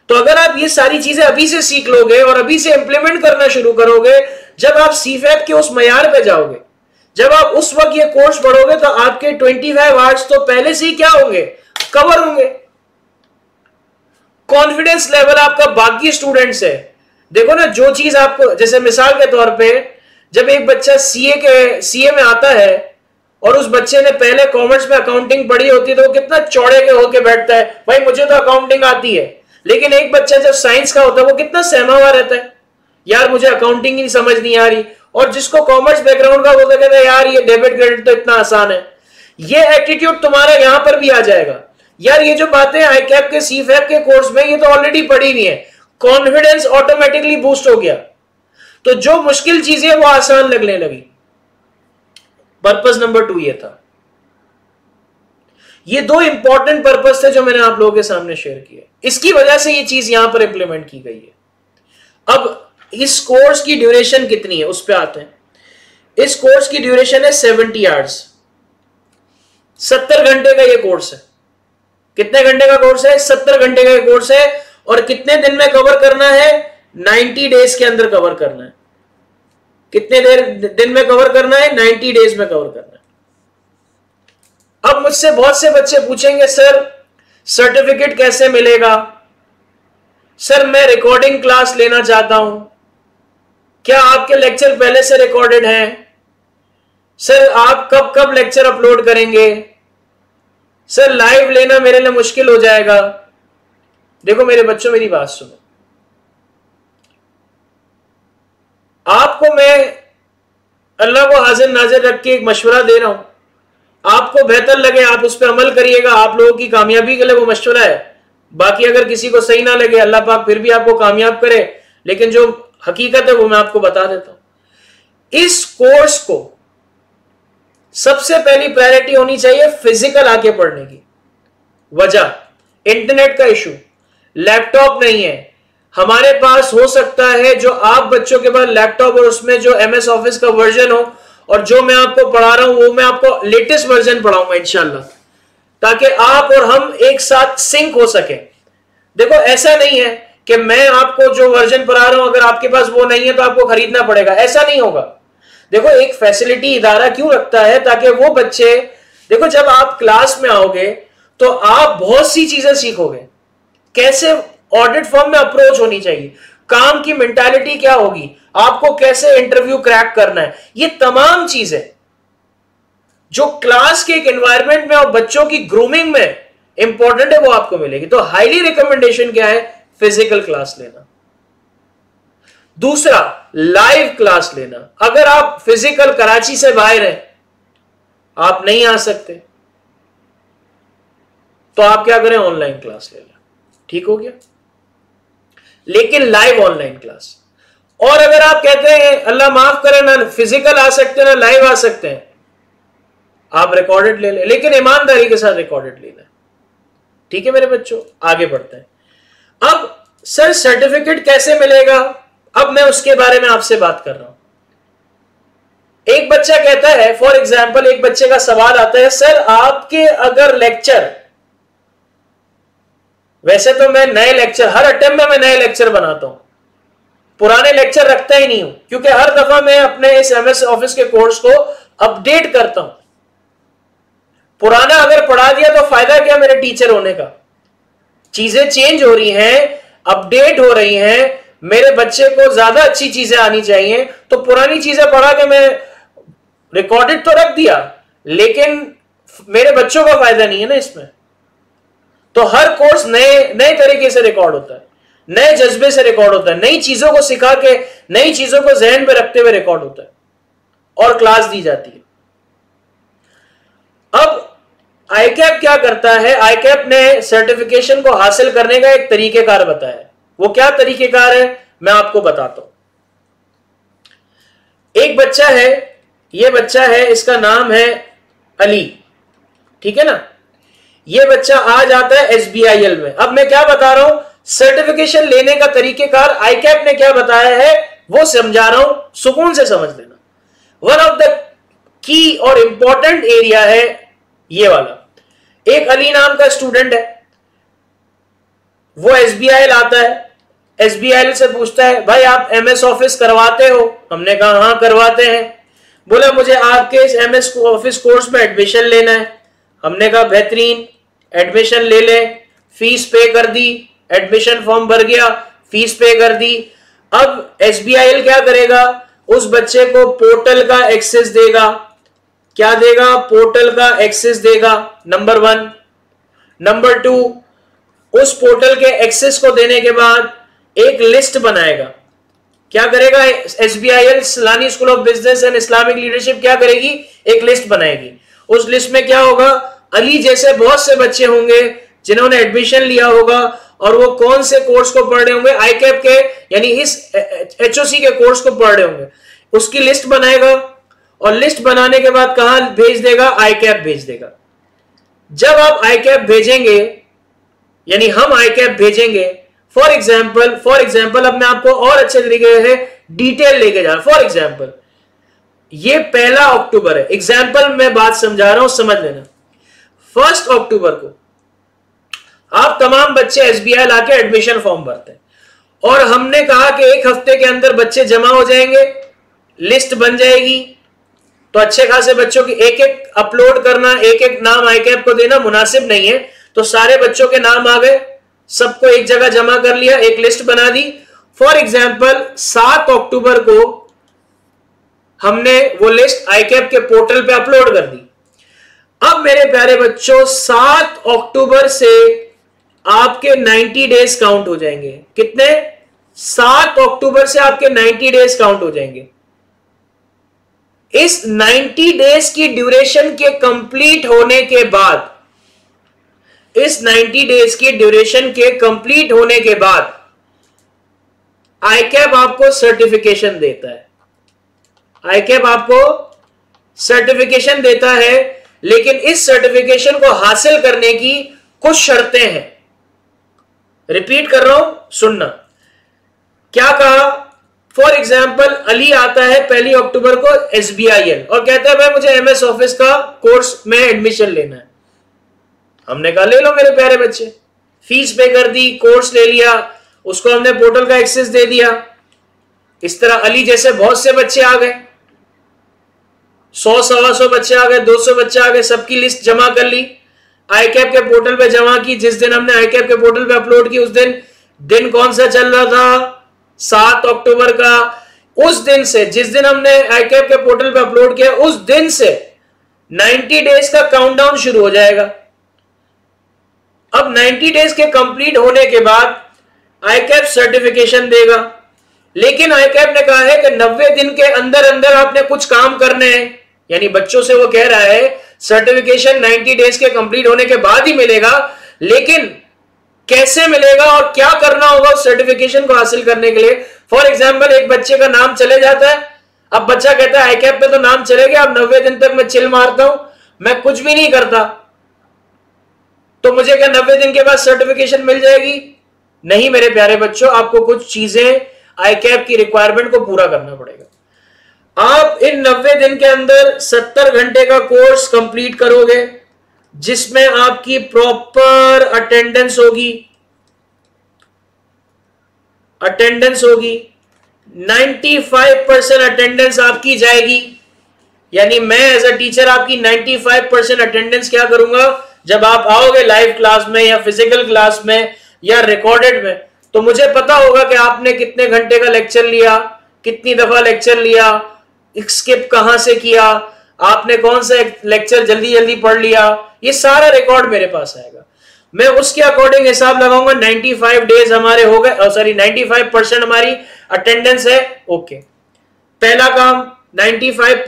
तो अगर आप ये सारी चीजें अभी से सीख लोगे और अभी से इंप्लीमेंट करना शुरू करोगे, जब आप सीफैप के उस मयार पे जाओगे, जब आप उस वक्त ये कोर्स पढ़ोगे, तो आपके 25 आवर्स तो पहले से ही क्या होंगे, कवर होंगे। कॉन्फिडेंस लेवल आपका बाकी स्टूडेंट्स है, देखो ना, जो चीज आपको, जैसे मिसाल के तौर पे जब एक बच्चा सीए में आता है और उस बच्चे ने पहले कॉमर्स में अकाउंटिंग पढ़ी होती है, तो वो कितना चौड़े के होके बैठता है, भाई मुझे तो अकाउंटिंग आती है। लेकिन एक बच्चा जब साइंस का होता है वो कितना सहमा हुआ रहता है, यार मुझे अकाउंटिंग ही समझ नहीं आ रही। और जिसको कॉमर्स बैकग्राउंड का होता कहता है यार ये डेबिट क्रेडिट तो इतना आसान है। ये एटीट्यूड तुम्हारा यहां पर भी आ जाएगा, यार ये जो बातें आईकैप के सीफैप के कोर्स में ये तो ऑलरेडी पढ़ी हुई है, कॉन्फिडेंस ऑटोमेटिकली बूस्ट हो गया, तो जो मुश्किल चीजें वो आसान लगने लगी। पर्पस नंबर 2 ये था। ये 2 इंपॉर्टेंट पर्पस थे जो मैंने आप लोगों के सामने शेयर किए, इसकी वजह से ये चीज यहां पर इंप्लीमेंट की गई है। अब इस कोर्स की ड्यूरेशन कितनी है उस पर आते हैं। इस कोर्स की ड्यूरेशन है 70 आवर्स, 70 घंटे का ये कोर्स है। कितने घंटे का कोर्स है? 70 घंटे का कोर्स है। और कितने दिन में कवर करना है? 90 डेज के अंदर कवर करना है। कितने दिन में कवर करना है? 90 डेज में कवर करना है। अब मुझसे बहुत से बच्चे पूछेंगे सर सर्टिफिकेट कैसे मिलेगा, सर मैं रिकॉर्डिंग क्लास लेना चाहता हूं, क्या आपके लेक्चर पहले से रिकॉर्डेड हैं, सर आप कब कब लेक्चर अपलोड करेंगे, सर लाइव लेना मेरे लिए मुश्किल हो जाएगा। देखो मेरे बच्चों, मेरी बात सुनो, आपको मैं अल्लाह को हाजिर नाजिर रख के एक मशवरा दे रहा हूं, आपको बेहतर लगे आप उस पर अमल करिएगा, आप लोगों की कामयाबी के लिए वो मशवरा है। बाकी अगर किसी को सही ना लगे, अल्लाह पाक फिर भी आपको कामयाब करे, लेकिन जो हकीकत है वो मैं आपको बता देता हूं। इस कोर्स को सबसे पहली प्रायोरिटी होनी चाहिए फिजिकल आके पढ़ने की। वजह इंटरनेट का इशू, लैपटॉप नहीं है हमारे पास। हो सकता है जो आप बच्चों के पास लैपटॉप और उसमें जो MS ऑफिस का वर्जन हो, और जो मैं आपको पढ़ा रहा हूं वो मैं आपको लेटेस्ट वर्जन पढ़ाऊंगा इंशाल्लाह, ताकि आप और हम एक साथ सिंक हो सके। देखो ऐसा नहीं है कि मैं आपको जो वर्जन पढ़ा रहा हूं अगर आपके पास वो नहीं है तो आपको खरीदना पड़ेगा, ऐसा नहीं होगा। देखो एक फैसिलिटी इदारा क्यों रखता है, ताकि वो बच्चे, देखो जब आप क्लास में आओगे तो आप बहुत सी चीजें सीखोगे, कैसे ऑडिट फॉर्म में अप्रोच होनी चाहिए, काम की मेंटालिटी क्या होगी, आपको कैसे इंटरव्यू क्रैक करना है, ये तमाम चीजें जो क्लास के एक एनवायरनमेंट में और बच्चों की ग्रूमिंग में इंपॉर्टेंट है वो आपको मिलेगी। तो हाईली रिकमेंडेशन क्या है? फिजिकल क्लास लेना। दूसरा लाइव क्लास लेना। अगर आप फिजिकल कराची से बाहर हैं, आप नहीं आ सकते, तो आप क्या करें? ऑनलाइन क्लास ले लें, ठीक हो गया। लेकिन लाइव ऑनलाइन क्लास। और अगर आप कहते हैं अल्लाह माफ करे ना फिजिकल आ सकते हैं ना लाइव आ सकते हैं, आप रिकॉर्डेड ले लें, लेकिन ईमानदारी के साथ रिकॉर्डेड लेना, ठीक है मेरे बच्चों। आगे बढ़ते हैं। अब सर सर्टिफिकेट कैसे मिलेगा, अब मैं उसके बारे में आपसे बात कर रहा हूं। एक बच्चा कहता है, फॉर एग्जाम्पल एक बच्चे का सवाल आता है, सर आपके अगर लेक्चर, वैसे तो मैं नए लेक्चर हर अटेम्प्ट में मैं नए लेक्चर बनाता हूं, पुराने लेक्चर रखता ही नहीं हूं, क्योंकि हर दफा मैं अपने इस MS ऑफिस के कोर्स को अपडेट करता हूं। पुराना अगर पढ़ा दिया तो फायदा क्या मेरे टीचर होने का? चीजें चेंज हो रही हैं, अपडेट हो रही हैं, मेरे बच्चे को ज्यादा अच्छी चीजें आनी चाहिए, तो पुरानी चीजें पढ़ा के मैं रिकॉर्डेड तो रख दिया, लेकिन मेरे बच्चों का फायदा नहीं है ना इसमें। तो हर कोर्स नए तरीके से रिकॉर्ड होता है, नए जज्बे से रिकॉर्ड होता है, नई चीजों को सिखा के, नई चीजों को जहन में रखते हुए रिकॉर्ड होता है और क्लास दी जाती है। अब आईकैप क्या करता है? आईकैप ने सर्टिफिकेशन को हासिल करने का एक तरीकेकार बताया है। वो क्या तरीकेकार है मैं आपको बताता हूं। एक बच्चा है, ये बच्चा है, इसका नाम है अली, ठीक है ना। ये बच्चा आज आता है SBIL में। अब मैं क्या बता रहा हूं, सर्टिफिकेशन लेने का तरीकेकार आईकैप ने क्या बताया है वो समझा रहा हूं, सुकून से समझ लेना। वन ऑफ द की और इंपॉर्टेंट एरिया है ये वाला। एक अली नाम का स्टूडेंट है, वो एसबीआई आता है, एसबीआई से पूछता है भाई आप एमएस ऑफिस करवाते हो? हमने कहा हाँ करवाते हैं। बोला मुझे आपके इस एमएस ऑफिस कोर्स में एडमिशन लेना है। हमने कहा बेहतरीन, एडमिशन ले ले। फीस पे कर दी, एडमिशन फॉर्म भर गया, फीस पे कर दी। अब एसबीआई क्या करेगा, उस बच्चे को पोर्टल का एक्सेस देगा। क्या देगा? पोर्टल का एक्सेस देगा, नंबर 1। नंबर 2, उस पोर्टल के एक्सेस को देने के बाद एक लिस्ट बनाएगा। क्या करेगा? SBI Salani school of business and Islamic leadership क्या करेगी? एक लिस्ट बनाएगी। उस लिस्ट में क्या होगा? अली जैसे बहुत से बच्चे होंगे जिन्होंने एडमिशन लिया होगा और वो कौन से कोर्स को पढ़ रहे होंगे, आईकैप के यानी इस एचओसी के कोर्स को पढ़ रहे होंगे, उसकी लिस्ट बनाएगा। और लिस्ट बनाने के बाद कहां भेज देगा? आईकैप भेज देगा। जब आप आईकैप भेजेंगे यानी हम आईकैप भेजेंगे, फॉर एग्जाम्पल अब मैं आपको और अच्छे तरीके से डिटेल लेके जा रहा हूं। फॉर एग्जाम्पल ये 1 अक्टूबर है, एग्जाम्पल मैं बात समझा रहा हूं, समझ लेना। 1 अक्टूबर को आप तमाम बच्चे एसबीआई लाके एडमिशन फॉर्म भरते हैं और हमने कहा कि 1 हफ्ते के अंदर बच्चे जमा हो जाएंगे, लिस्ट बन जाएगी। तो अच्छे खासे बच्चों की एक एक अपलोड करना, एक एक नाम आईकैप को देना मुनासिब नहीं है। तो सारे बच्चों के नाम आ गए, सबको एक जगह जमा कर लिया, एक लिस्ट बना दी। फॉर एग्जाम्पल 7 अक्टूबर को हमने वो लिस्ट आईकैप के पोर्टल पे अपलोड कर दी। अब मेरे प्यारे बच्चों 7 अक्टूबर से आपके 90 डेज काउंट हो जाएंगे। कितने? 7 अक्टूबर से आपके 90 डेज काउंट हो जाएंगे। इस 90 डेज की ड्यूरेशन के कंप्लीट होने के बाद, इस 90 डेज की ड्यूरेशन के कंप्लीट होने के बाद आईकैप आपको सर्टिफिकेशन देता है। आईकैप आपको सर्टिफिकेशन देता है, लेकिन इस सर्टिफिकेशन को हासिल करने की कुछ शर्तें हैं। रिपीट कर रहा हूं, सुनना। क्या कहा? फॉर एग्जाम्पल अली आता है 1 अक्टूबर को एसबीआईएल और कहता है भाई मुझे एमएस ऑफिस का कोर्स में एडमिशन लेना है। हमने कहा ले लो मेरे प्यारे बच्चे, फीस पे कर दी, कोर्स ले लिया, उसको हमने पोर्टल का एक्सेस दे दिया। इस तरह अली जैसे बहुत से बच्चे आ गए, 100 सवा 100 बच्चे आ गए, 200 बच्चे आ गए, सबकी लिस्ट जमा कर ली, आईकैप के पोर्टल पे जमा की। जिस दिन हमने आईकैप के पोर्टल पे अपलोड की उस दिन कौन सा चल रहा था? 7 अक्टूबर का। उस दिन से, जिस दिन हमने आईकैप के पोर्टल पे अपलोड किया, उस दिन से 90 डेज का काउंटडाउन शुरू हो जाएगा। अब 90 डेज के कंप्लीट होने के बाद आईकैप सर्टिफिकेशन देगा, लेकिन आईकैप ने कहा है कि 90 दिन के अंदर अंदर आपने कुछ काम करने हैं। यानी बच्चों से वो कह रहा है सर्टिफिकेशन 90 डेज के कंप्लीट होने के बाद ही मिलेगा, लेकिन कैसे मिलेगा और क्या करना होगा उस सर्टिफिकेशन को हासिल करने के लिए। फॉर एग्जाम्पल एक बच्चे का नाम चले जाता है, अब बच्चा कहता है आईकैप पे तो नाम चले गया, अब 90 दिन तक मैं चिल मारता हूं, मैं कुछ भी नहीं करता, तो मुझे क्या 90 दिन के बाद सर्टिफिकेशन मिल जाएगी? नहीं मेरे प्यारे बच्चों, आपको कुछ चीजें आईकैप की रिक्वायरमेंट को पूरा करना पड़ेगा। आप इन 90 दिन के अंदर 70 घंटे का कोर्स कंप्लीट करोगे, जिसमें आपकी प्रॉपर अटेंडेंस होगी। 95% अटेंडेंस आपकी जाएगी। यानी मैं एज अ टीचर आपकी 95% अटेंडेंस क्या करूंगा? जब आप आओगे लाइव क्लास में या फिजिकल क्लास में या रिकॉर्डेड में, तो मुझे पता होगा कि आपने कितने घंटे का लेक्चर लिया, कितनी दफा लेक्चर लिया, स्किप कहां से किया, आपने कौन सा लेक्चर जल्दी जल्दी पढ़ लिया, ये सारा रिकॉर्ड मेरे पास आएगा। मैं उसके अकॉर्डिंग हिसाब लगाऊंगा। 95 डेज हमारे हो गए, सॉरी 95% हमारी अटेंडेंस है। ओके, पहला काम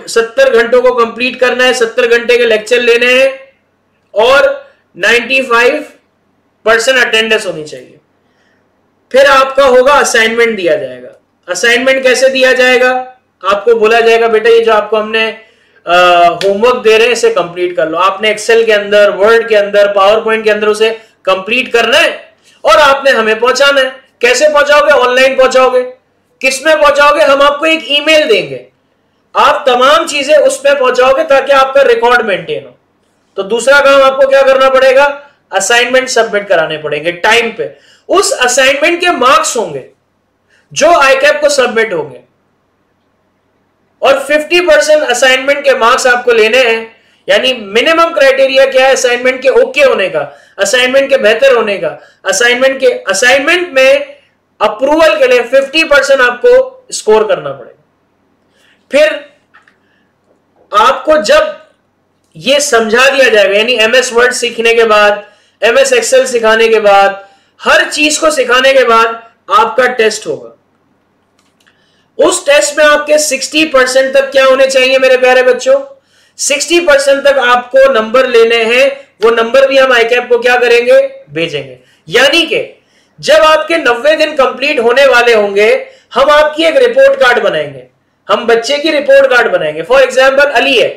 70 घंटों को कंप्लीट करना है, 70 घंटे के लेक्चर लेने हैं और 95% अटेंडेंस होनी चाहिए। फिर आपका होगा असाइनमेंट दिया जाएगा। असाइनमेंट कैसे दिया जाएगा? आपको बोला जाएगा बेटा ये जो आपको हमने होमवर्क दे रहे हैं इसे कंप्लीट कर लो। आपने एक्सेल के अंदर, वर्ड के अंदर, पावर पॉइंट के अंदर उसे कंप्लीट करना है और आपने हमें पहुंचाना है। कैसे पहुंचाओगे? ऑनलाइन पहुंचाओगे। किसमें पहुंचाओगे? हम आपको एक ईमेल देंगे। आप तमाम चीजें उसमें पहुंचाओगे ताकि आपका रिकॉर्ड मेंटेन हो। तो दूसरा काम आपको क्या करना पड़ेगा, असाइनमेंट सबमिट कराने पड़ेंगे टाइम पे। उस असाइनमेंट के मार्क्स होंगे जो आईकैप को सबमिट होंगे, और 50% असाइनमेंट के मार्क्स आपको लेने हैं। यानी मिनिमम क्राइटेरिया क्या है असाइनमेंट के ओके होने का, असाइनमेंट के बेहतर होने का, असाइनमेंट में अप्रूवल के लिए 50% आपको स्कोर करना पड़ेगा। फिर आपको जब ये समझा दिया जाएगा, यानी एमएस वर्ड सीखने के बाद, एमएस एक्सेल सिखाने के बाद, हर चीज को सिखाने के बाद आपका टेस्ट होगा। उस टेस्ट में आपके 60% तक क्या होने चाहिए मेरे प्यारे बच्चों, 60% तक आपको नंबर लेने हैं। वो नंबर भी हम आईकैप को क्या करेंगे, भेजेंगे। यानी कि जब आपके 90 दिन कंप्लीट होने वाले होंगे, हम आपकी एक रिपोर्ट कार्ड बनाएंगे, हम बच्चे की रिपोर्ट कार्ड बनाएंगे। फॉर एग्जाम्पल अली है,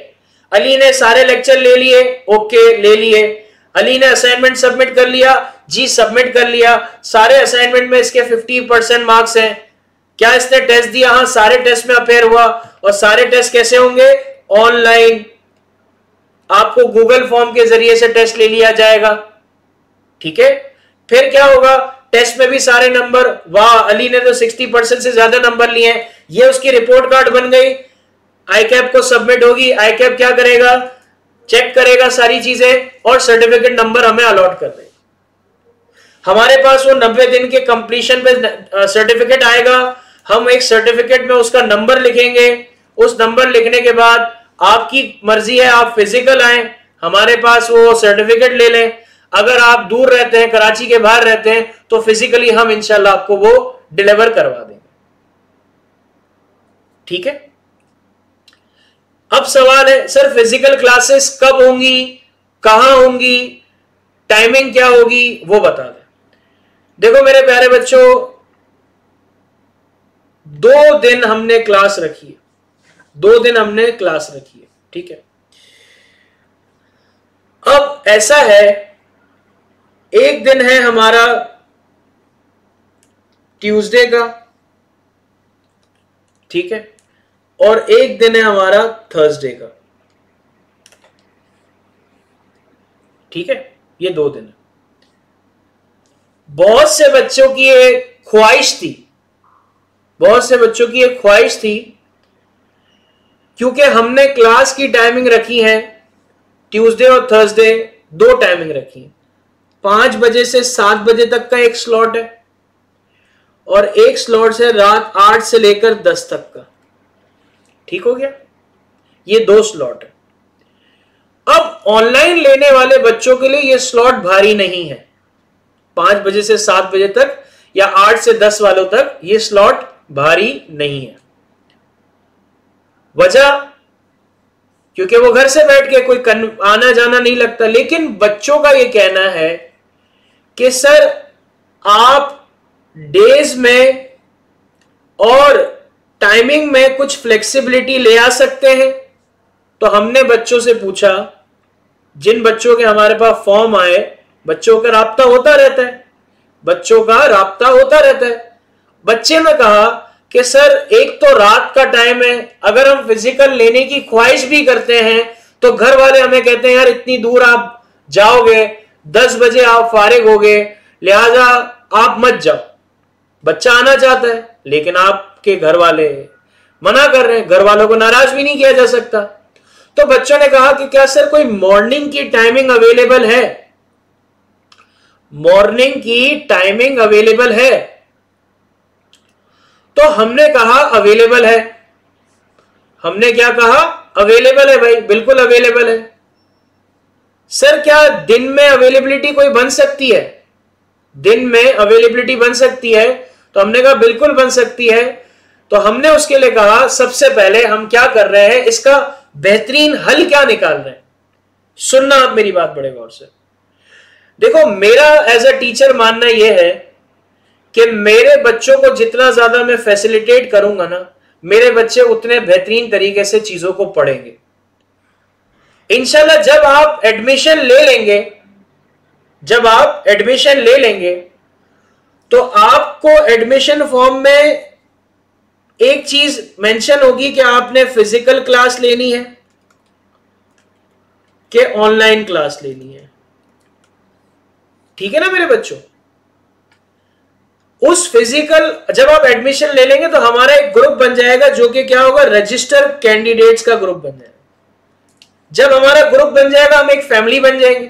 अली ने सारे लेक्चर ले लिए, ओके ले लिए, अली ने असाइनमेंट सबमिट कर लिया, जी सबमिट कर लिया, सारे असाइनमेंट में इसके 50% मार्क्स हैं। क्या इसने टेस्ट दिया, हाँ सारे टेस्ट में अपेयर हुआ। और सारे टेस्ट कैसे होंगे, ऑनलाइन, आपको गूगल फॉर्म के जरिए से टेस्ट ले लिया जाएगा, ठीक है। फिर क्या होगा, टेस्ट में भी सारे नंबर, वाह अली ने तो 60% से ज्यादा नंबर लिए हैं, ये उसकी रिपोर्ट कार्ड बन गई, आईकैप को सबमिट होगी। आईकैप क्या करेगा, चेक करेगा सारी चीजें और सर्टिफिकेट नंबर हमें अलॉट कर देगा। हमारे पास वो 90 दिन के कंप्लीशन पे सर्टिफिकेट आएगा, हम एक सर्टिफिकेट में उसका नंबर लिखेंगे। उस नंबर लिखने के बाद आपकी मर्जी है, आप फिजिकल आए हमारे पास वो सर्टिफिकेट ले लें। अगर आप दूर रहते हैं, कराची के बाहर रहते हैं, तो फिजिकली हम इंशाल्लाह आपको वो डिलीवर करवा देंगे, ठीक है। अब सवाल है सर फिजिकल क्लासेस कब होंगी, कहां होंगी, टाइमिंग क्या होगी, वो बता दें। देखो मेरे प्यारे बच्चों, 2 दिन हमने क्लास रखी है, 2 दिन हमने क्लास रखी है, ठीक है। अब ऐसा है, एक दिन है हमारा ट्यूसडे का, ठीक है, और एक दिन है हमारा थर्सडे का, ठीक है। ये 2 दिन है। बहुत से बच्चों की एक ख्वाहिश थी, बहुत से बच्चों की एक ख्वाहिश थी, क्योंकि हमने क्लास की टाइमिंग रखी है ट्यूसडे और थर्सडे, 2 टाइमिंग रखी है। 5 बजे से 7 बजे तक का एक स्लॉट है, और एक स्लॉट है रात 8 से लेकर 10 तक का, ठीक हो गया। ये 2 स्लॉट है। अब ऑनलाइन लेने वाले बच्चों के लिए ये स्लॉट भारी नहीं है। 5 बजे से 7 बजे तक या 8 से 10 वालों तक ये स्लॉट भारी नहीं है। वजह, क्योंकि वो घर से बैठ के कोई आना जाना नहीं लगता। लेकिन बच्चों का ये कहना है कि सर आप डेज में और टाइमिंग में कुछ फ्लेक्सिबिलिटी ले आ सकते हैं। तो हमने बच्चों से पूछा, जिन बच्चों के हमारे पास फॉर्म आए, बच्चों का राब्ता होता रहता है, बच्चों का राब्ता होता रहता है। बच्चे ने कहा कि सर एक तो रात का टाइम है, अगर हम फिजिकल लेने की ख्वाहिश भी करते हैं तो घर वाले हमें कहते हैं यार इतनी दूर आप जाओगे, 10 बजे आप फारिग होगे, लिहाजा आप मत जाओ। बच्चा आना चाहता है लेकिन आपके घर वाले मना कर रहे हैं, घर वालों को नाराज भी नहीं किया जा सकता। तो बच्चों ने कहा कि क्या सर कोई मॉर्निंग की टाइमिंग अवेलेबल है, मॉर्निंग की टाइमिंग अवेलेबल है। तो हमने कहा अवेलेबल है। हमने क्या कहा, अवेलेबल है भाई, बिल्कुल अवेलेबल है। सर क्या दिन में अवेलेबिलिटी कोई बन सकती है, दिन में अवेलेबिलिटी बन सकती है? तो हमने कहा बिल्कुल बन सकती है। तो हमने उसके लिए कहा सबसे पहले हम क्या कर रहे हैं, इसका बेहतरीन हल क्या निकाल रहे हैं। सुनना आप मेरी बात बड़े गौर से। देखो मेरा एज अ टीचर मानना यह है कि मेरे बच्चों को जितना ज्यादा मैं फैसिलिटेट करूंगा ना, मेरे बच्चे उतने बेहतरीन तरीके से चीजों को पढ़ेंगे। इंशाल्लाह जब आप एडमिशन ले लेंगे, जब आप एडमिशन ले लेंगे तो आपको एडमिशन फॉर्म में एक चीज मेंशन होगी कि आपने फिजिकल क्लास लेनी है कि ऑनलाइन क्लास लेनी है। ठीक है ना मेरे बच्चों? उस फिजिकल जब आप एडमिशन ले लेंगे तो हमारा एक ग्रुप बन जाएगा जो कि क्या होगा, रजिस्टर कैंडिडेट्स का ग्रुप बन जाएगा। जब हमारा ग्रुप बन जाएगा हम एक फैमिली बन जाएंगे,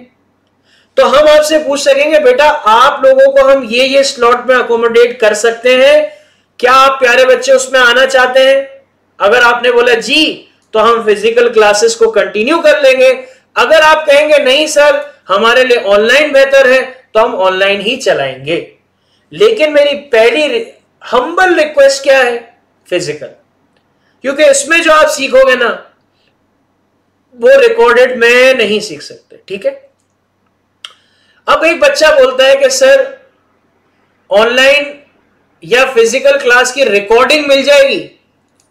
तो हम आपसे पूछ सकेंगे बेटा आप लोगों को हम ये स्लॉट में अकोमोडेट कर सकते हैं, क्या आप प्यारे बच्चे उसमें आना चाहते हैं? अगर आपने बोला जी तो हम फिजिकल क्लासेस को कंटिन्यू कर लेंगे। अगर आप कहेंगे नहीं सर हमारे लिए ऑनलाइन बेहतर है तो हम ऑनलाइन ही चलाएंगे। लेकिन मेरी पहली हम्बल रिक्वेस्ट क्या है, फिजिकल, क्योंकि इसमें जो आप सीखोगे ना वो रिकॉर्डेड में नहीं सीख सकते। ठीक है? अब एक बच्चा बोलता है कि सर ऑनलाइन या फिजिकल क्लास की रिकॉर्डिंग मिल जाएगी?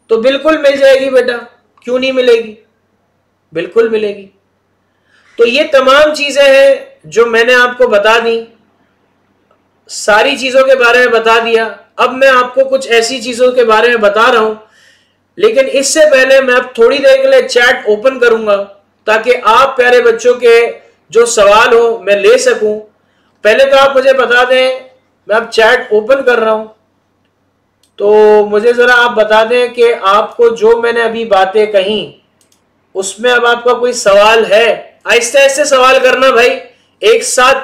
तो बिल्कुल मिल जाएगी बेटा, क्यों नहीं मिलेगी, बिल्कुल मिलेगी। तो ये तमाम चीजें हैं जो मैंने आपको बता दी, सारी चीजों के बारे में बता दिया। अब मैं आपको कुछ ऐसी चीजों के बारे में बता रहा हूं, लेकिन इससे पहले मैं अब थोड़ी देर के लिए चैट ओपन करूंगा ताकि आप प्यारे बच्चों के जो सवाल हो मैं ले सकूं। पहले तो आप मुझे बता दें, मैं अब चैट ओपन कर रहा हूं, तो मुझे जरा आप बता दें कि आपको जो मैंने अभी बातें कही उसमें अब आपका कोई सवाल है? आहिस्ते आहिस्ते सवाल करना भाई, एक साथ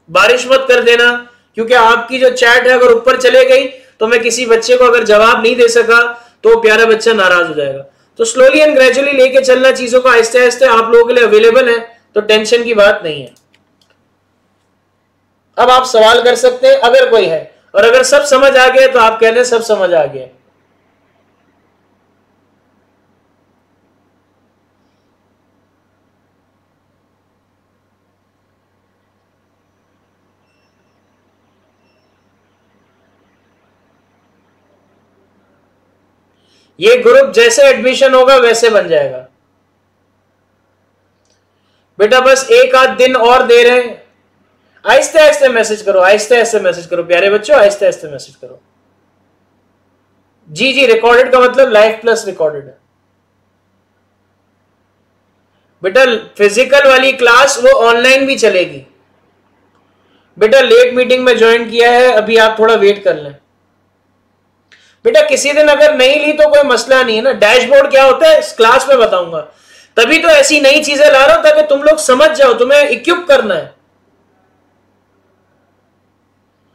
बारिश मत कर देना, क्योंकि आपकी जो चैट है अगर ऊपर चले गई तो मैं किसी बच्चे को अगर जवाब नहीं दे सका तो प्यारा बच्चा नाराज हो जाएगा। तो स्लोली एंड ग्रेजुअली लेके चलना चीजों को, आहिस्ते आहिस्ते आप लोगों के लिए अवेलेबल है, तो टेंशन की बात नहीं है। अब आप सवाल कर सकते हैं अगर कोई है, और अगर सब समझ आ गया तो आप कह दें सब समझ आ गया। ये ग्रुप जैसे एडमिशन होगा वैसे बन जाएगा बेटा, बस एक आध दिन और दे रहे हैं। आहिस्ते आहिस्ते मैसेज करो, आहिस्ते आहिस्ते मैसेज करो प्यारे बच्चों, आहिस्ते आहिस्ते मैसेज करो। जी जी, रिकॉर्डेड का मतलब लाइव प्लस रिकॉर्डेड है बेटा। फिजिकल वाली क्लास वो ऑनलाइन भी चलेगी बेटा। लेट मीटिंग में ज्वाइन किया है, अभी आप थोड़ा वेट कर लें बेटा। किसी दिन अगर नहीं ली तो कोई मसला नहीं है ना। डैशबोर्ड क्या होता है इस क्लास में बताऊंगा, तभी तो ऐसी नई चीजें ला रहा हूं ताकि तुम लोग समझ जाओ, तुम्हें इक्विप करना है।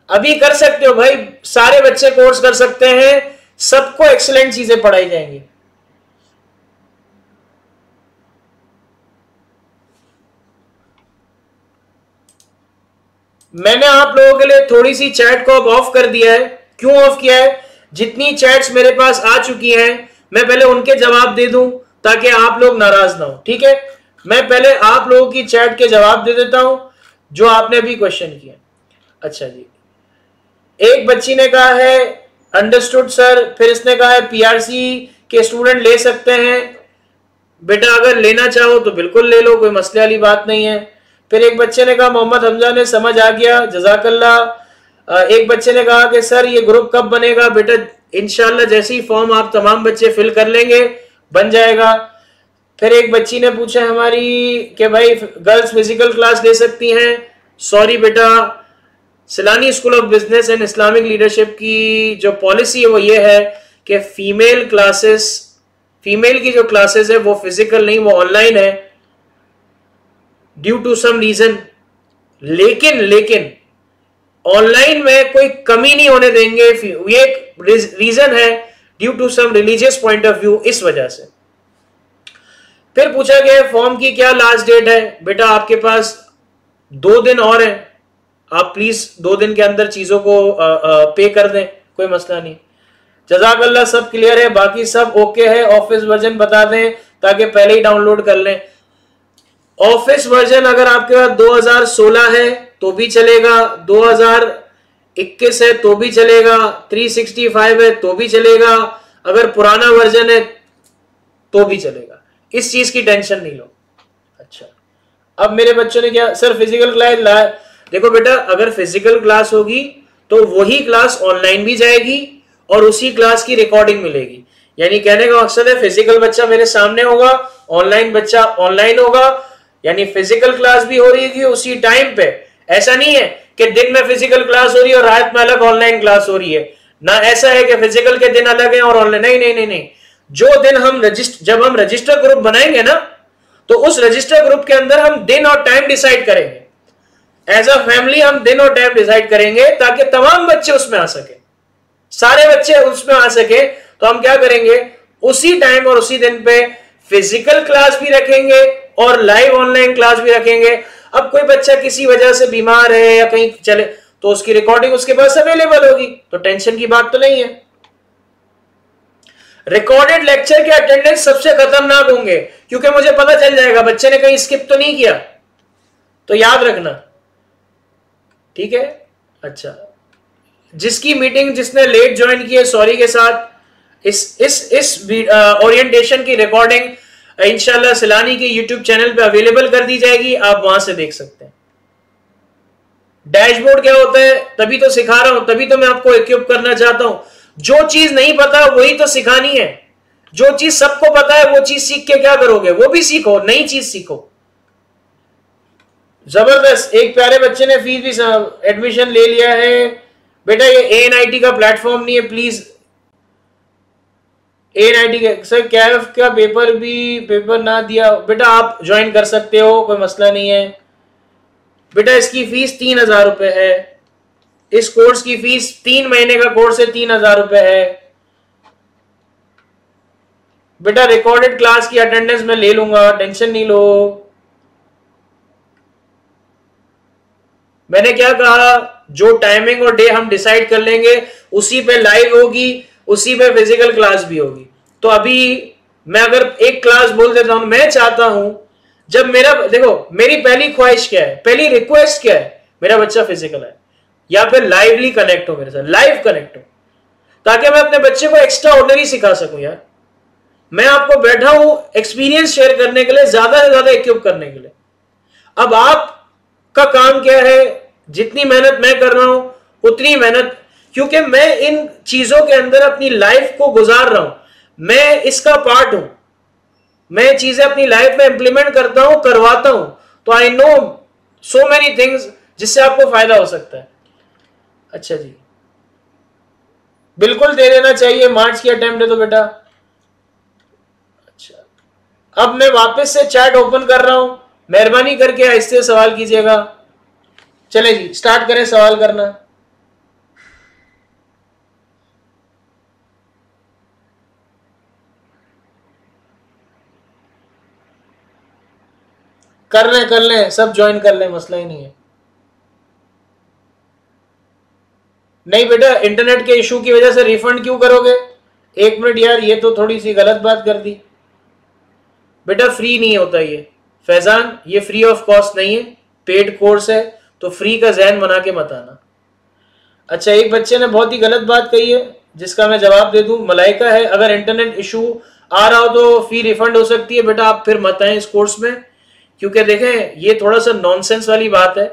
अभी कर सकते हो भाई, सारे बच्चे कोर्स कर सकते हैं, सबको एक्सीलेंट चीजें पढ़ाई जाएंगी। मैंने आप लोगों के लिए थोड़ी सी चैट को अब ऑफ कर दिया है। क्यों ऑफ किया है? जितनी चैट्स मेरे पास आ चुकी हैं मैं पहले उनके जवाब दे दूं ताकि आप लोग नाराज ना हो। ठीक है, मैं पहले आप लोगों की चैट के जवाब दे देता हूं जो आपने अभी क्वेश्चन किया। अच्छा जी, एक बच्ची ने कहा है अंडरस्टूड सर, फिर इसने कहा है पीआरसी के स्टूडेंट ले सकते हैं बेटा, अगर लेना चाहो तो बिल्कुल ले लो, कोई मसले वाली बात नहीं है। फिर एक बच्चे ने कहा मोहम्मद हमजा ने समझ आ गया, जजाकल्ला। एक बच्चे ने कहा कि सर ये ग्रुप कब बनेगा बेटा? इंशाल्लाह जैसे ही फॉर्म आप तमाम बच्चे फिल कर लेंगे बन जाएगा। फिर एक बच्ची ने पूछा हमारी कि भाई गर्ल्स फिजिकल क्लास ले सकती हैं? सॉरी बेटा, सिलानी school of business and Islamic leadership की जो पॉलिसी है वो ये है कि फीमेल की जो क्लासेस है वो फिजिकल नहीं, वो ऑनलाइन है ड्यू टू सम रीजन। लेकिन ऑनलाइन में कोई कमी नहीं होने देंगे, ये एक रीजन है due to some religious point of view, इस वजह से। फिर पूछा गया फॉर्म की क्या लास्ट डेट है? बेटा आपके पास 2 दिन और है, आप प्लीज 2 दिन के अंदर चीजों को पे कर दें, कोई मसला नहीं। जज़ाकल्लाह, सब क्लियर है, बाकी सब ओके है। ऑफिस वर्जन बता दें ताकि पहले ही डाउनलोड कर लें। ऑफिस वर्जन अगर आपके पास 2016 है तो भी चलेगा, 2021 है तो भी चलेगा, 365 है तो भी चलेगा, अगर पुराना वर्जन है तो भी चलेगा, इस चीज की टेंशन नहीं लो। अच्छा, अब मेरे बच्चों ने क्या सर फिजिकल क्लास लाया? देखो बेटा, अगर फिजिकल क्लास होगी तो वही क्लास ऑनलाइन भी जाएगी और उसी क्लास की रिकॉर्डिंग मिलेगी। यानी कहने का मकसद है फिजिकल बच्चा मेरे सामने होगा, ऑनलाइन बच्चा ऑनलाइन होगा, यानी फिजिकल क्लास भी हो रही है उसी टाइम पे। ऐसा नहीं है कि दिन में फिजिकल क्लास हो रही है और रात में अलग ऑनलाइन क्लास हो रही है, ना ऐसा है कि फिजिकल के दिन अलग है और ऑनलाइन, नहीं नहीं नहीं नहीं। जो दिन हम जब हम रजिस्टर ग्रुप बनाएंगे ना, तो उस रजिस्टर ग्रुप के अंदर हम दिन और टाइम डिसाइड करेंगे। एज अ फैमिली हम दिन और टाइम डिसाइड करेंगे ताकि तमाम बच्चे उसमें आ सके, सारे बच्चे उसमें आ सके। तो हम क्या करेंगे, उसी टाइम और उसी दिन पे फिजिकल क्लास भी रखेंगे और लाइव ऑनलाइन क्लास भी रखेंगे। अब कोई बच्चा किसी वजह से बीमार है या कहीं चले तो उसकी रिकॉर्डिंग उसके पास अवेलेबल होगी, तो टेंशन की बात तो नहीं है। रिकॉर्डेड लेक्चर के अटेंडेंस सबसे खतरनाक होंगे, क्योंकि मुझे पता चल जाएगा बच्चे ने कहीं स्किप तो नहीं किया, तो याद रखना, ठीक है। अच्छा, जिसकी मीटिंग जिसने लेट ज्वाइन की है, सॉरी के साथ, इस ओरिएंटेशन की रिकॉर्डिंग इंशाल्लाह सिलानी के यूट्यूब चैनल पे अवेलेबल कर दी जाएगी, आप वहां से देख सकते हैं। डैशबोर्ड क्या होता है, तभी तो सिखा रहा हूं, तभी तो मैं आपको इक्विप करना चाहता हूं। जो चीज नहीं पता वही तो सिखानी है। जो चीज सबको पता है वो चीज सीख के क्या करोगे, वो भी सीखो, नई चीज सीखो। जबरदस्त, एक प्यारे बच्चे ने फीस भी एडमिशन ले लिया है। बेटा ये एएनआईटी का प्लेटफॉर्म नहीं है, प्लीज। एएनआईटी का सर कैफ का पेपर ना दिया, बेटा आप ज्वाइन कर सकते हो, कोई मसला नहीं है। बेटा इसकी फीस 3000 रुपए है। इस कोर्स की फीस 3 महीने का कोर्स है, 3000 रुपए है। बेटा रिकॉर्डेड क्लास की अटेंडेंस मैं ले लूंगा, टेंशन नहीं लो। मैंने क्या कहा, जो टाइमिंग और डे हम डिसाइड कर लेंगे उसी पे लाइव होगी, उसी पे फिजिकल क्लास भी होगी। तो अभी मैं अगर एक क्लास बोल देता हूं, मैं चाहता हूं जब मेरा, देखो मेरी पहली ख्वाहिश क्या है, पहली रिक्वेस्ट क्या है, मेरा बच्चा फिजिकल है या फिर लाइवली कनेक्ट हो मेरे साथ, लाइव कनेक्ट हो, ताकि मैं अपने बच्चे को एक्स्ट्रा ऑर्डिनरी सिखा सकूं। यार मैं आपको बैठा हूं एक्सपीरियंस शेयर करने के लिए, ज्यादा से ज्यादा इक्विप करने के लिए। अब आपका काम क्या है, जितनी मेहनत मैं कर रहा हूं उतनी मेहनत, क्योंकि मैं इन चीजों के अंदर अपनी लाइफ को गुजार रहा हूं, मैं इसका पार्ट हूं, मैं चीजें अपनी लाइफ में इंप्लीमेंट करता हूं, करवाता हूं। तो I know so many things जिससे आपको फायदा हो सकता है। अच्छा जी, बिल्कुल दे देना चाहिए, मार्च की अटेम्प्ट है तो बेटा। अच्छा, अब मैं वापस से चैट ओपन कर रहा हूं, मेहरबानी करके आहिस्ते सवाल कीजिएगा। चले जी स्टार्ट करें सवाल करना। कर लें सब ज्वाइन कर लें, मसला ही नहीं है। नहीं बेटा, इंटरनेट के इशू की वजह से रिफंड क्यों करोगे? एक मिनट यार, ये तो थोड़ी सी गलत बात कर दी। बेटा फ्री नहीं होता ये फैजान, ये फ्री ऑफ कॉस्ट नहीं है, पेड कोर्स है, तो फ्री का जहन बना के मत आना। अच्छा, एक बच्चे ने बहुत ही गलत बात कही है जिसका मैं जवाब दे दूं। मलाइका है, अगर इंटरनेट इशू आ रहा हो तो फी रिफंड हो सकती है। बेटा आप फिर मत आए इस कोर्स में, क्योंकि देखें ये थोड़ा सा नॉनसेंस वाली बात है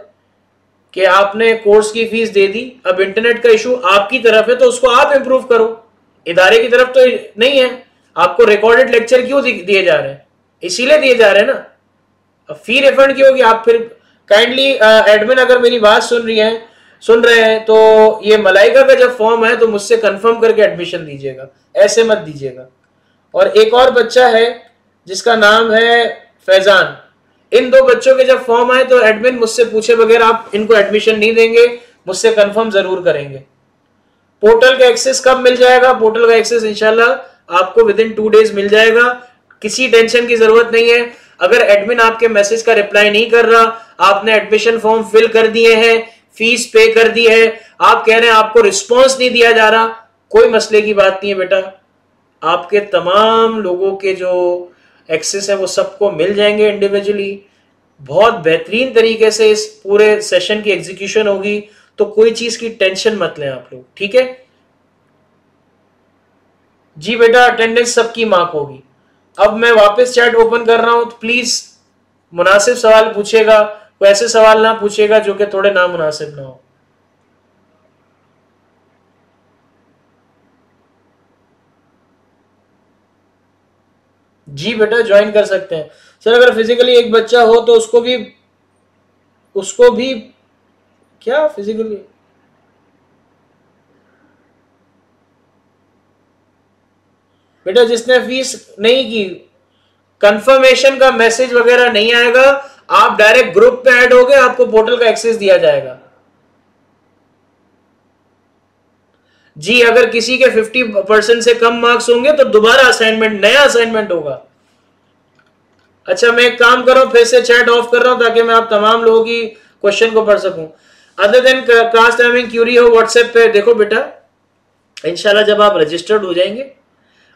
कि आपने कोर्स की फीस दे दी, अब इंटरनेट का इशू आपकी तरफ है तो उसको आप इंप्रूव करो, इदारे की तरफ तो नहीं है। आपको रिकॉर्डेड लेक्चर क्यों दिए जा रहे हैं? इसीलिए दिए जा रहे हैं ना। अब फी रिफंड की होगी, आप फिर काइंडली एडमिन अगर मेरी बात सुन रहे हैं तो ये मलाइका का जब फॉर्म है तो मुझसे कंफर्म करके एडमिशन दीजिएगा, ऐसे मत दीजिएगा। और एक और बच्चा है जिसका नाम है फैजान, इन दो बच्चों के जब फॉर्म आए तो एडमिन मुझसे पूछे बगैर आप इनको एडमिशन नहीं देंगे, मुझसे कंफर्म जरूर करेंगे। पोर्टल का एक्सेस कब मिल जाएगा? पोर्टल का एक्सेस इंशाल्लाह आपको विद इन 2 डेज मिल जाएगा, किसी टेंशन की जरूरत नहीं है। अगर एडमिन आपके मैसेज का रिप्लाई नहीं कर रहा, आपने एडमिशन फॉर्म फिल कर दिए हैं, फीस पे कर दी है, आप कह रहे हैं आपको रिस्पॉन्स नहीं दिया जा रहा, कोई मसले की बात नहीं है बेटा। आपके तमाम लोगों के जो एक्सेस है वो सबको मिल जाएंगे इंडिविजुअली। बहुत बेहतरीन तरीके से इस पूरे सेशन की एग्जीक्यूशन होगी, तो कोई चीज की टेंशन मत लें आप लोग, ठीक है जी। बेटा अटेंडेंस सबकी मार्क होगी। अब मैं वापस चैट ओपन कर रहा हूं, तो प्लीज मुनासिब सवाल पूछेगा, कोई ऐसे सवाल ना पूछेगा जो कि थोड़े नामुनासिब ना हो। जी बेटा ज्वाइन कर सकते हैं सर। अगर फिजिकली एक बच्चा हो तो उसको भी क्या फिजिकली, बेटा जिसने फीस नहीं की, कंफर्मेशन का मैसेज वगैरह नहीं आएगा, आप डायरेक्ट ग्रुप में ऐड हो गए, आपको पोर्टल का एक्सेस दिया जाएगा। जी अगर किसी के 50% से कम मार्क्स होंगे तो दोबारा असाइनमेंट, नया असाइनमेंट होगा। अच्छा मैं एक काम कर रहा हूं, फिर से चैट ऑफ कर रहा हूं ताकि मैं आप तमाम लोगों की क्वेश्चन को पढ़ सकूं। Other than class timing query हो व्हाट्सएप पे। देखो बेटा इंशाल्लाह जब आप रजिस्टर्ड हो जाएंगे,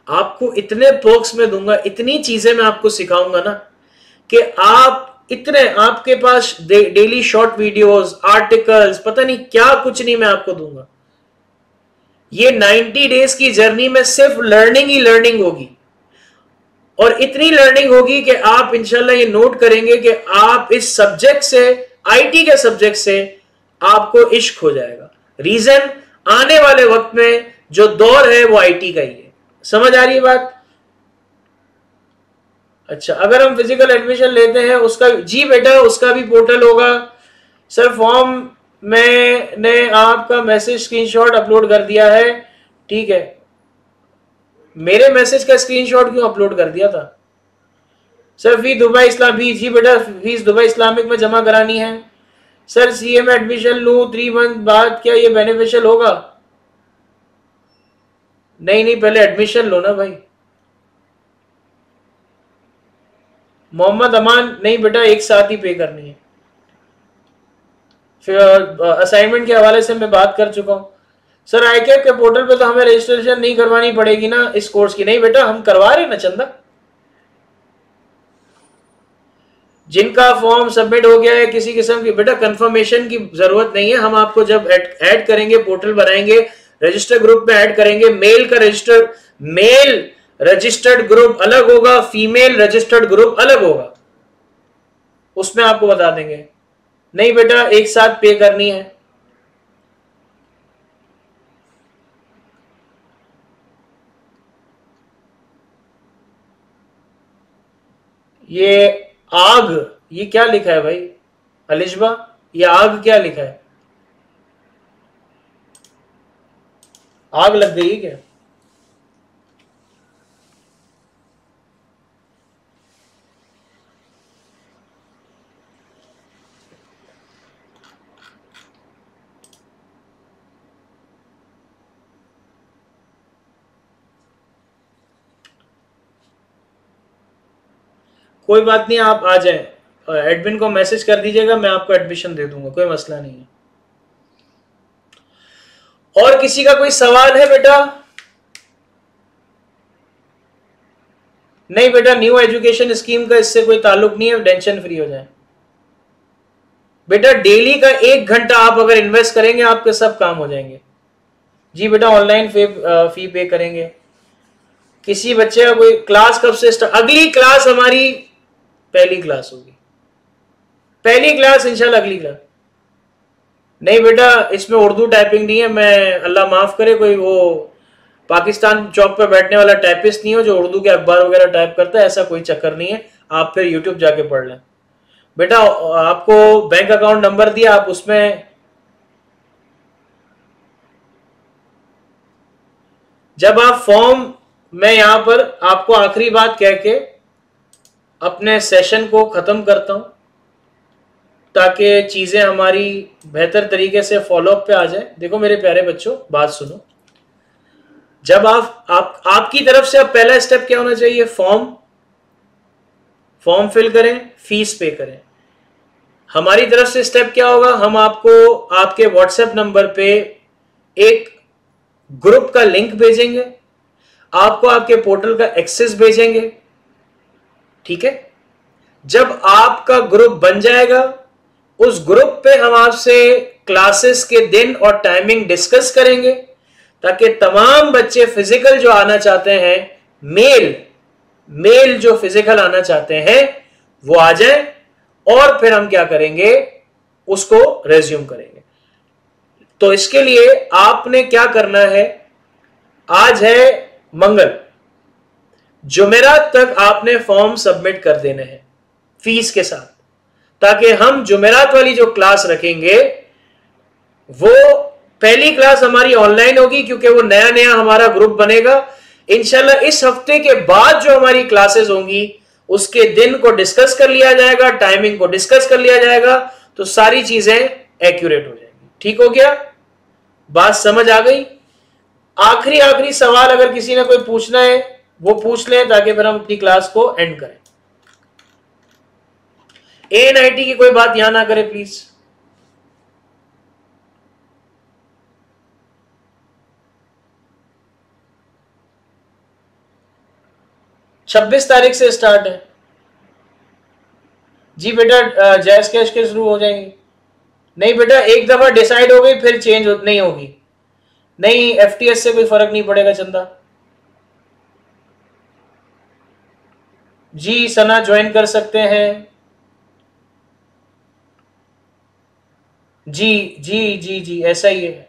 आपको इतने पर्क्स में दूंगा, इतनी चीजें मैं आपको सिखाऊंगा ना कि आप इतने, आपके पास डेली शॉर्ट वीडियोस, आर्टिकल्स, पता नहीं क्या कुछ नहीं मैं आपको दूंगा। ये 90 डेज की जर्नी में सिर्फ लर्निंग ही लर्निंग होगी, और इतनी लर्निंग होगी कि आप इंशाल्लाह ये नोट करेंगे कि आप इस सब्जेक्ट से, आईटी के सब्जेक्ट से आपको इश्क हो जाएगा। रीजन, आने वाले वक्त में जो दौर है वो आईटी का ही है। समझ आ रही है बात? अच्छा अगर हम फिजिकल एडमिशन लेते हैं उसका, जी बेटा उसका भी पोर्टल होगा सर। फॉर्म मैंने आपका मैसेज स्क्रीनशॉट अपलोड कर दिया है। ठीक है, मेरे मैसेज का स्क्रीनशॉट क्यों अपलोड कर दिया था सर? फी दुबई इस्लामी, जी बेटा फीस दुबई इस्लामिक में जमा करानी है सर। सीए में एडमिशन लूं 3 मंथ बाद, क्या ये बेनिफिशियल होगा? नहीं नहीं, पहले एडमिशन लो ना भाई। मोहम्मद अमान, नहीं बेटा एक साथ ही पे करनी है। फिर असाइनमेंट के हवाले से मैं बात कर चुका हूं सर। आईकैप के पोर्टल पे तो हमें रजिस्ट्रेशन नहीं करवानी पड़ेगी ना इस कोर्स की? नहीं बेटा हम करवा रहे ना चंदा। जिनका फॉर्म सबमिट हो गया है किसी किस्म की, बेटा कंफर्मेशन की जरूरत नहीं है। हम आपको जब ऐड करेंगे, पोर्टल बनाएंगे, रजिस्टर ग्रुप में ऐड करेंगे, मेल रजिस्टर्ड ग्रुप अलग होगा, फीमेल रजिस्टर्ड ग्रुप अलग होगा, उसमें आपको बता देंगे। नहीं बेटा एक साथ पे करनी है। ये आग, ये क्या लिखा है भाई अलिशबा? ये आग क्या लिखा है? आग लग गई क्या? कोई बात नहीं, आप आ जाएं, एडमिन को मैसेज कर दीजिएगा, मैं आपको एडमिशन दे दूंगा, कोई मसला नहीं है। और किसी का कोई सवाल है बेटा? नहीं बेटा न्यू एजुकेशन स्कीम का इससे कोई ताल्लुक नहीं है, टेंशन फ्री हो जाए। बेटा डेली का 1 घंटा आप अगर इन्वेस्ट करेंगे आपके सब काम हो जाएंगे। जी बेटा ऑनलाइन फी पे करेंगे। किसी बच्चे का कोई क्लास कब से स्टार्ट? अगली क्लास हमारी पहली क्लास होगी, पहली क्लास इंशाल्लाह अगली क्लास। नहीं बेटा इसमें उर्दू टाइपिंग नहीं है, मैं अल्लाह माफ करे कोई वो पाकिस्तान चौक पे बैठने वाला टाइपिस्ट नहीं हो जो उर्दू के अखबार वगैरह टाइप करता है, ऐसा कोई चक्कर नहीं है। आप फिर यूट्यूब जाके पढ़ लें। बेटा आपको बैंक अकाउंट नंबर दिया, आप उसमें जब आप फॉर्म, मैं यहां पर आपको आखिरी बात कह के अपने सेशन को खत्म करता हूं ताकि चीजें हमारी बेहतर तरीके से फॉलोअप पे आ जाए। देखो मेरे प्यारे बच्चों बात सुनो, जब आपकी तरफ से अब पहला स्टेप क्या होना चाहिए? फॉर्म फिल करें, फीस पे करें। हमारी तरफ से स्टेप क्या होगा? हम आपको आपके व्हाट्सएप नंबर पे एक ग्रुप का लिंक भेजेंगे, आपको आपके पोर्टल का एक्सेस भेजेंगे। ठीक है, जब आपका ग्रुप बन जाएगा उस ग्रुप पे हम आपसे क्लासेस के दिन और टाइमिंग डिस्कस करेंगे ताकि तमाम बच्चे फिजिकल जो आना चाहते हैं, मेल जो फिजिकल आना चाहते हैं वो आ जाए, और फिर हम क्या करेंगे उसको रेज्यूम करेंगे। तो इसके लिए आपने क्या करना है, आज है जुमेरात तक आपने फॉर्म सबमिट कर देने हैं फीस के साथ, ताकि हम जुमेरात वाली जो क्लास रखेंगे वो पहली क्लास हमारी ऑनलाइन होगी, क्योंकि वो नया नया हमारा ग्रुप बनेगा। इंशाल्लाह इस हफ्ते के बाद जो हमारी क्लासेस होंगी उसके दिन को डिस्कस कर लिया जाएगा, टाइमिंग को डिस्कस कर लिया जाएगा, तो सारी चीजें एक्यूरेट हो जाएंगी। ठीक हो गया, बात समझ आ गई? आखिरी सवाल अगर किसी ने कोई पूछना है वो पूछ लें, ताकि फिर हम अपनी क्लास को एंड करें। ANIT की कोई बात यहां ना करे प्लीज। छब्बीस तारीख से स्टार्ट है जी बेटा। जैस कैश के शुरू हो जाएंगे? नहीं बेटा, एक दफा डिसाइड हो गई फिर चेंज नहीं होगी। नहीं, FTS से कोई फर्क नहीं पड़ेगा चंदा जी। सना ज्वाइन कर सकते हैं जी जी जी जी, ऐसा ही है।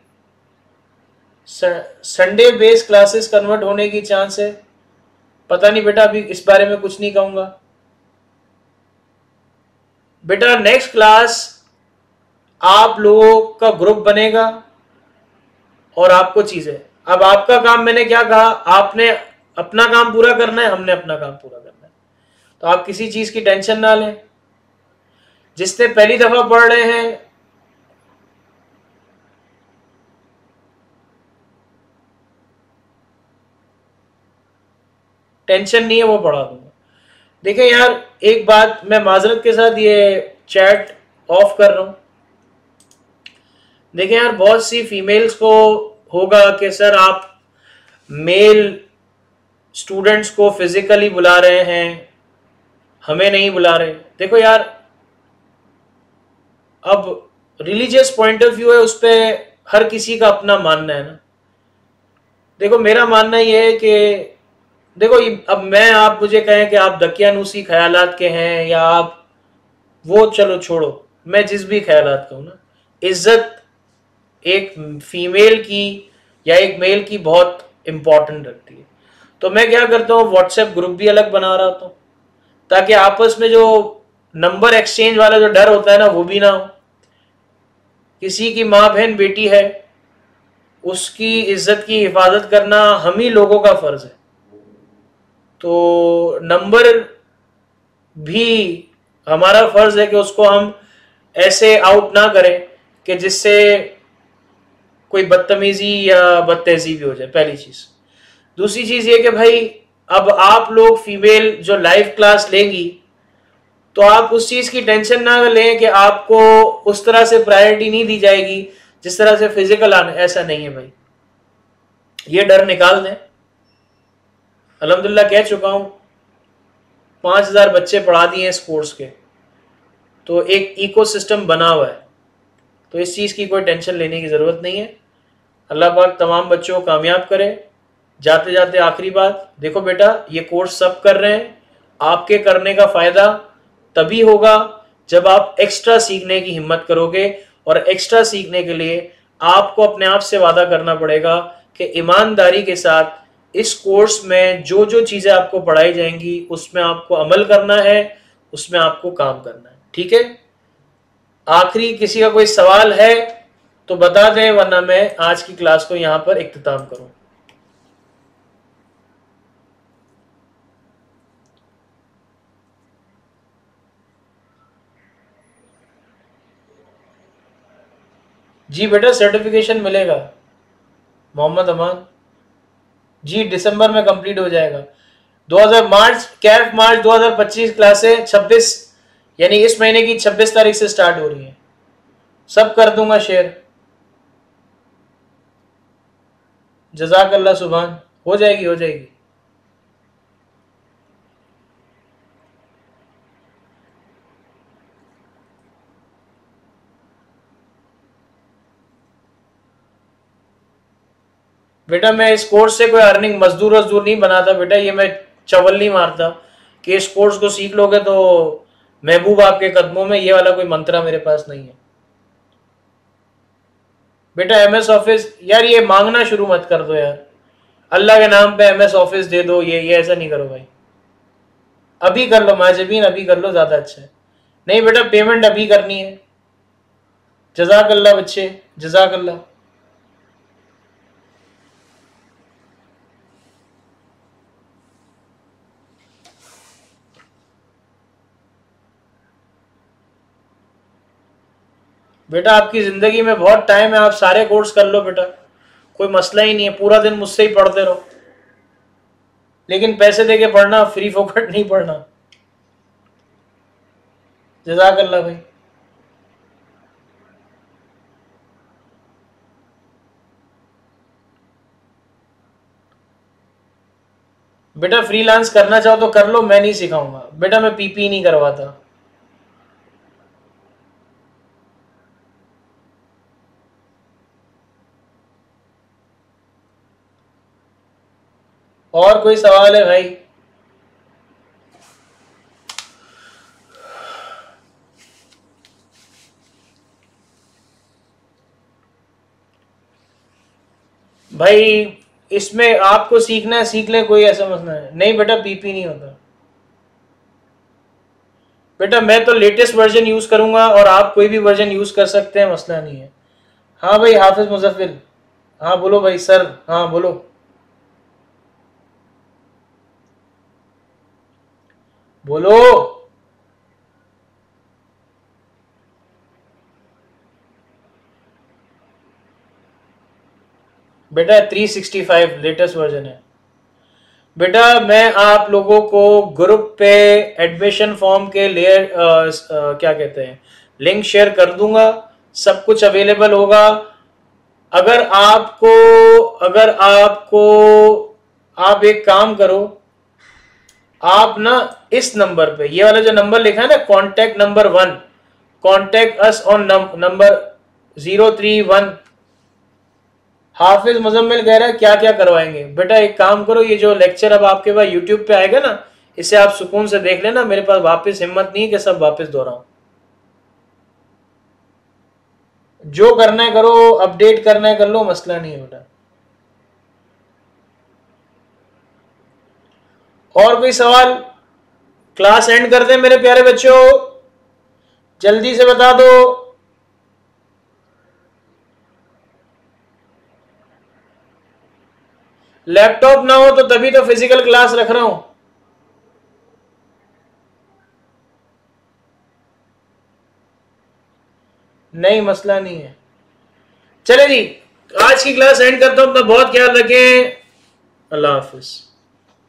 संडे बेस क्लासेस कन्वर्ट होने की चांस है? पता नहीं बेटा, अभी इस बारे में कुछ नहीं कहूंगा बेटा। नेक्स्ट क्लास आप लोगों का ग्रुप बनेगा और आपको चीजें, अब आपका काम मैंने क्या कहा, आपने अपना काम पूरा करना है, हमने अपना काम पूरा करना है, तो आप किसी चीज की टेंशन ना लें। जिसने पहली दफा पढ़ रहे हैं टेंशन नहीं है, वो पढ़ा दूंगा। देखिए यार, एक बात मैं माजरत के साथ ये चैट ऑफ कर रहा हूं। देखिए यार, बहुत सी फीमेल्स को होगा कि सर आप मेल स्टूडेंट्स को फिजिकली बुला रहे हैं, हमें नहीं बुला रहे। देखो यार, अब रिलीजियस पॉइंट ऑफ व्यू है, उस पर हर किसी का अपना मानना है ना। देखो मेरा मानना यह है कि देखो, अब मैं आप मुझे कहें कि आप दकियानूसी ख्यालात के हैं या आप वो, चलो छोड़ो, मैं जिस भी ख्यालात का हूं ना, इज्जत एक फीमेल की या एक मेल की बहुत इंपॉर्टेंट रखती है। तो मैं क्या करता हूँ, व्हाट्सएप ग्रुप भी अलग बना रहा था, ताकि आपस में जो नंबर एक्सचेंज वाला जो डर होता है ना, वो भी ना हो। किसी की माँ बहन बेटी है, उसकी इज्जत की हिफाजत करना हम ही लोगों का फर्ज है। तो नंबर भी हमारा फर्ज है कि उसको हम ऐसे आउट ना करें कि जिससे कोई बदतमीजी या बदतहजीबी हो जाए, पहली चीज। दूसरी चीज ये कि भाई, अब आप लोग फीमेल जो लाइव क्लास लेंगी, तो आप उस चीज की टेंशन ना लें कि आपको उस तरह से प्रायोरिटी नहीं दी जाएगी जिस तरह से फिजिकल आने, ऐसा नहीं है भाई। ये डर निकाल दें। अल्हम्दुलिल्लाह कह चुका हूं, 5000 बच्चे पढ़ा दिए इस कोर्स के, तो एक इकोसिस्टम बना हुआ है, तो इस चीज़ की कोई टेंशन लेने की ज़रूरत नहीं है। अल्लाह पाक तमाम बच्चों को कामयाब करे। जाते जाते आखिरी बात, देखो बेटा, ये कोर्स सब कर रहे हैं, आपके करने का फ़ायदा तभी होगा जब आप एक्स्ट्रा सीखने की हिम्मत करोगे, और एक्स्ट्रा सीखने के लिए आपको अपने आप से वादा करना पड़ेगा कि ईमानदारी के साथ इस कोर्स में जो जो चीज़ें आपको पढ़ाई जाएंगी उसमें आपको अमल करना है, उसमें आपको काम करना है। ठीक है? आखिरी किसी का कोई सवाल है तो बता दें, वरना मैं आज की क्लास को यहां पर इख्तिताम करूं। जी बेटा, सर्टिफिकेशन मिलेगा मोहम्मद अमान जी, दिसंबर में कंप्लीट हो जाएगा। 2000 मार्च, कैफ मार्च 2025 क्लासें 26, यानी इस महीने की 26 तारीख से स्टार्ट हो रही है। सब कर दूंगा शेयर। जज़ाकल्लाह सुभान, हो जाएगी हो जाएगी। बेटा मैं इस कोर्स से कोई अर्निंग मजदूर नहीं बनाता बेटा, ये मैं चवल नहीं मारता कि इस कोर्स को सीख लोगे तो महबूब आपके कदमों में, ये वाला कोई मंत्रा मेरे पास नहीं है बेटा। MS ऑफिस यार, ये मांगना शुरू मत कर दो यार। अल्लाह के नाम पे MS ऑफिस दे दो, ये ऐसा नहीं करो भाई। अभी कर लो माजबीन, अभी कर लो, ज्यादा अच्छा है। नहीं बेटा पेमेंट अभी करनी है। जजाकल्ला बच्चे, जजाकल्ला। बेटा आपकी जिंदगी में बहुत टाइम है, आप सारे कोर्स कर लो बेटा, कोई मसला ही नहीं है। पूरा दिन मुझसे ही पढ़ते रहो, लेकिन पैसे देके पढ़ना, फ्री फोकट नहीं पढ़ना। जजाकल्ला भाई। बेटा फ्रीलांस करना चाहो तो कर लो, मैं नहीं सिखाऊंगा बेटा, मैं पीपी नहीं करवाता। और कोई सवाल है भाई? भाई इसमें आपको सीखना है सीख ले, कोई ऐसा मसला है नहीं बेटा, पीपी नहीं होता बेटा। मैं तो लेटेस्ट वर्जन यूज करूंगा और आप कोई भी वर्जन यूज कर सकते हैं, मसला नहीं है। हाँ भाई हाफिज मुजफ्फिर, हाँ बोलो भाई सर, हाँ बोलो। बोलो बेटा, 365 लेटेस्ट वर्जन है बेटा। मैं आप लोगों को ग्रुप पे एडमिशन फॉर्म के लिए क्या कहते हैं, लिंक शेयर कर दूंगा, सब कुछ अवेलेबल होगा। अगर आपको अगर आपको आप एक काम करो, आप ना इस नंबर पे, ये वाला जो नंबर लिखा है ना, contact number 1, contact us on number 031। हाफिज मुजम्मिल कह रहा है क्या क्या करवाएंगे बेटा। एक काम करो, ये जो लेक्चर अब आपके पास यूट्यूब पे आएगा ना, इसे आप सुकून से देख लेना। मेरे पास वापस हिम्मत नहीं है कि सब वापस दोहराऊं। जो करना है करो, अपडेट करना है कर लो, मसला नहीं है बेटा। और कोई सवाल? क्लास एंड कर दे मेरे प्यारे बच्चों, जल्दी से बता दो। लैपटॉप ना हो तो तभी तो फिजिकल क्लास रख रहा हूं। नहीं मसला नहीं है। चले जी, आज की क्लास एंड करता हूं, अपना बहुत ख्याल रखें। अल्लाह हाफिज।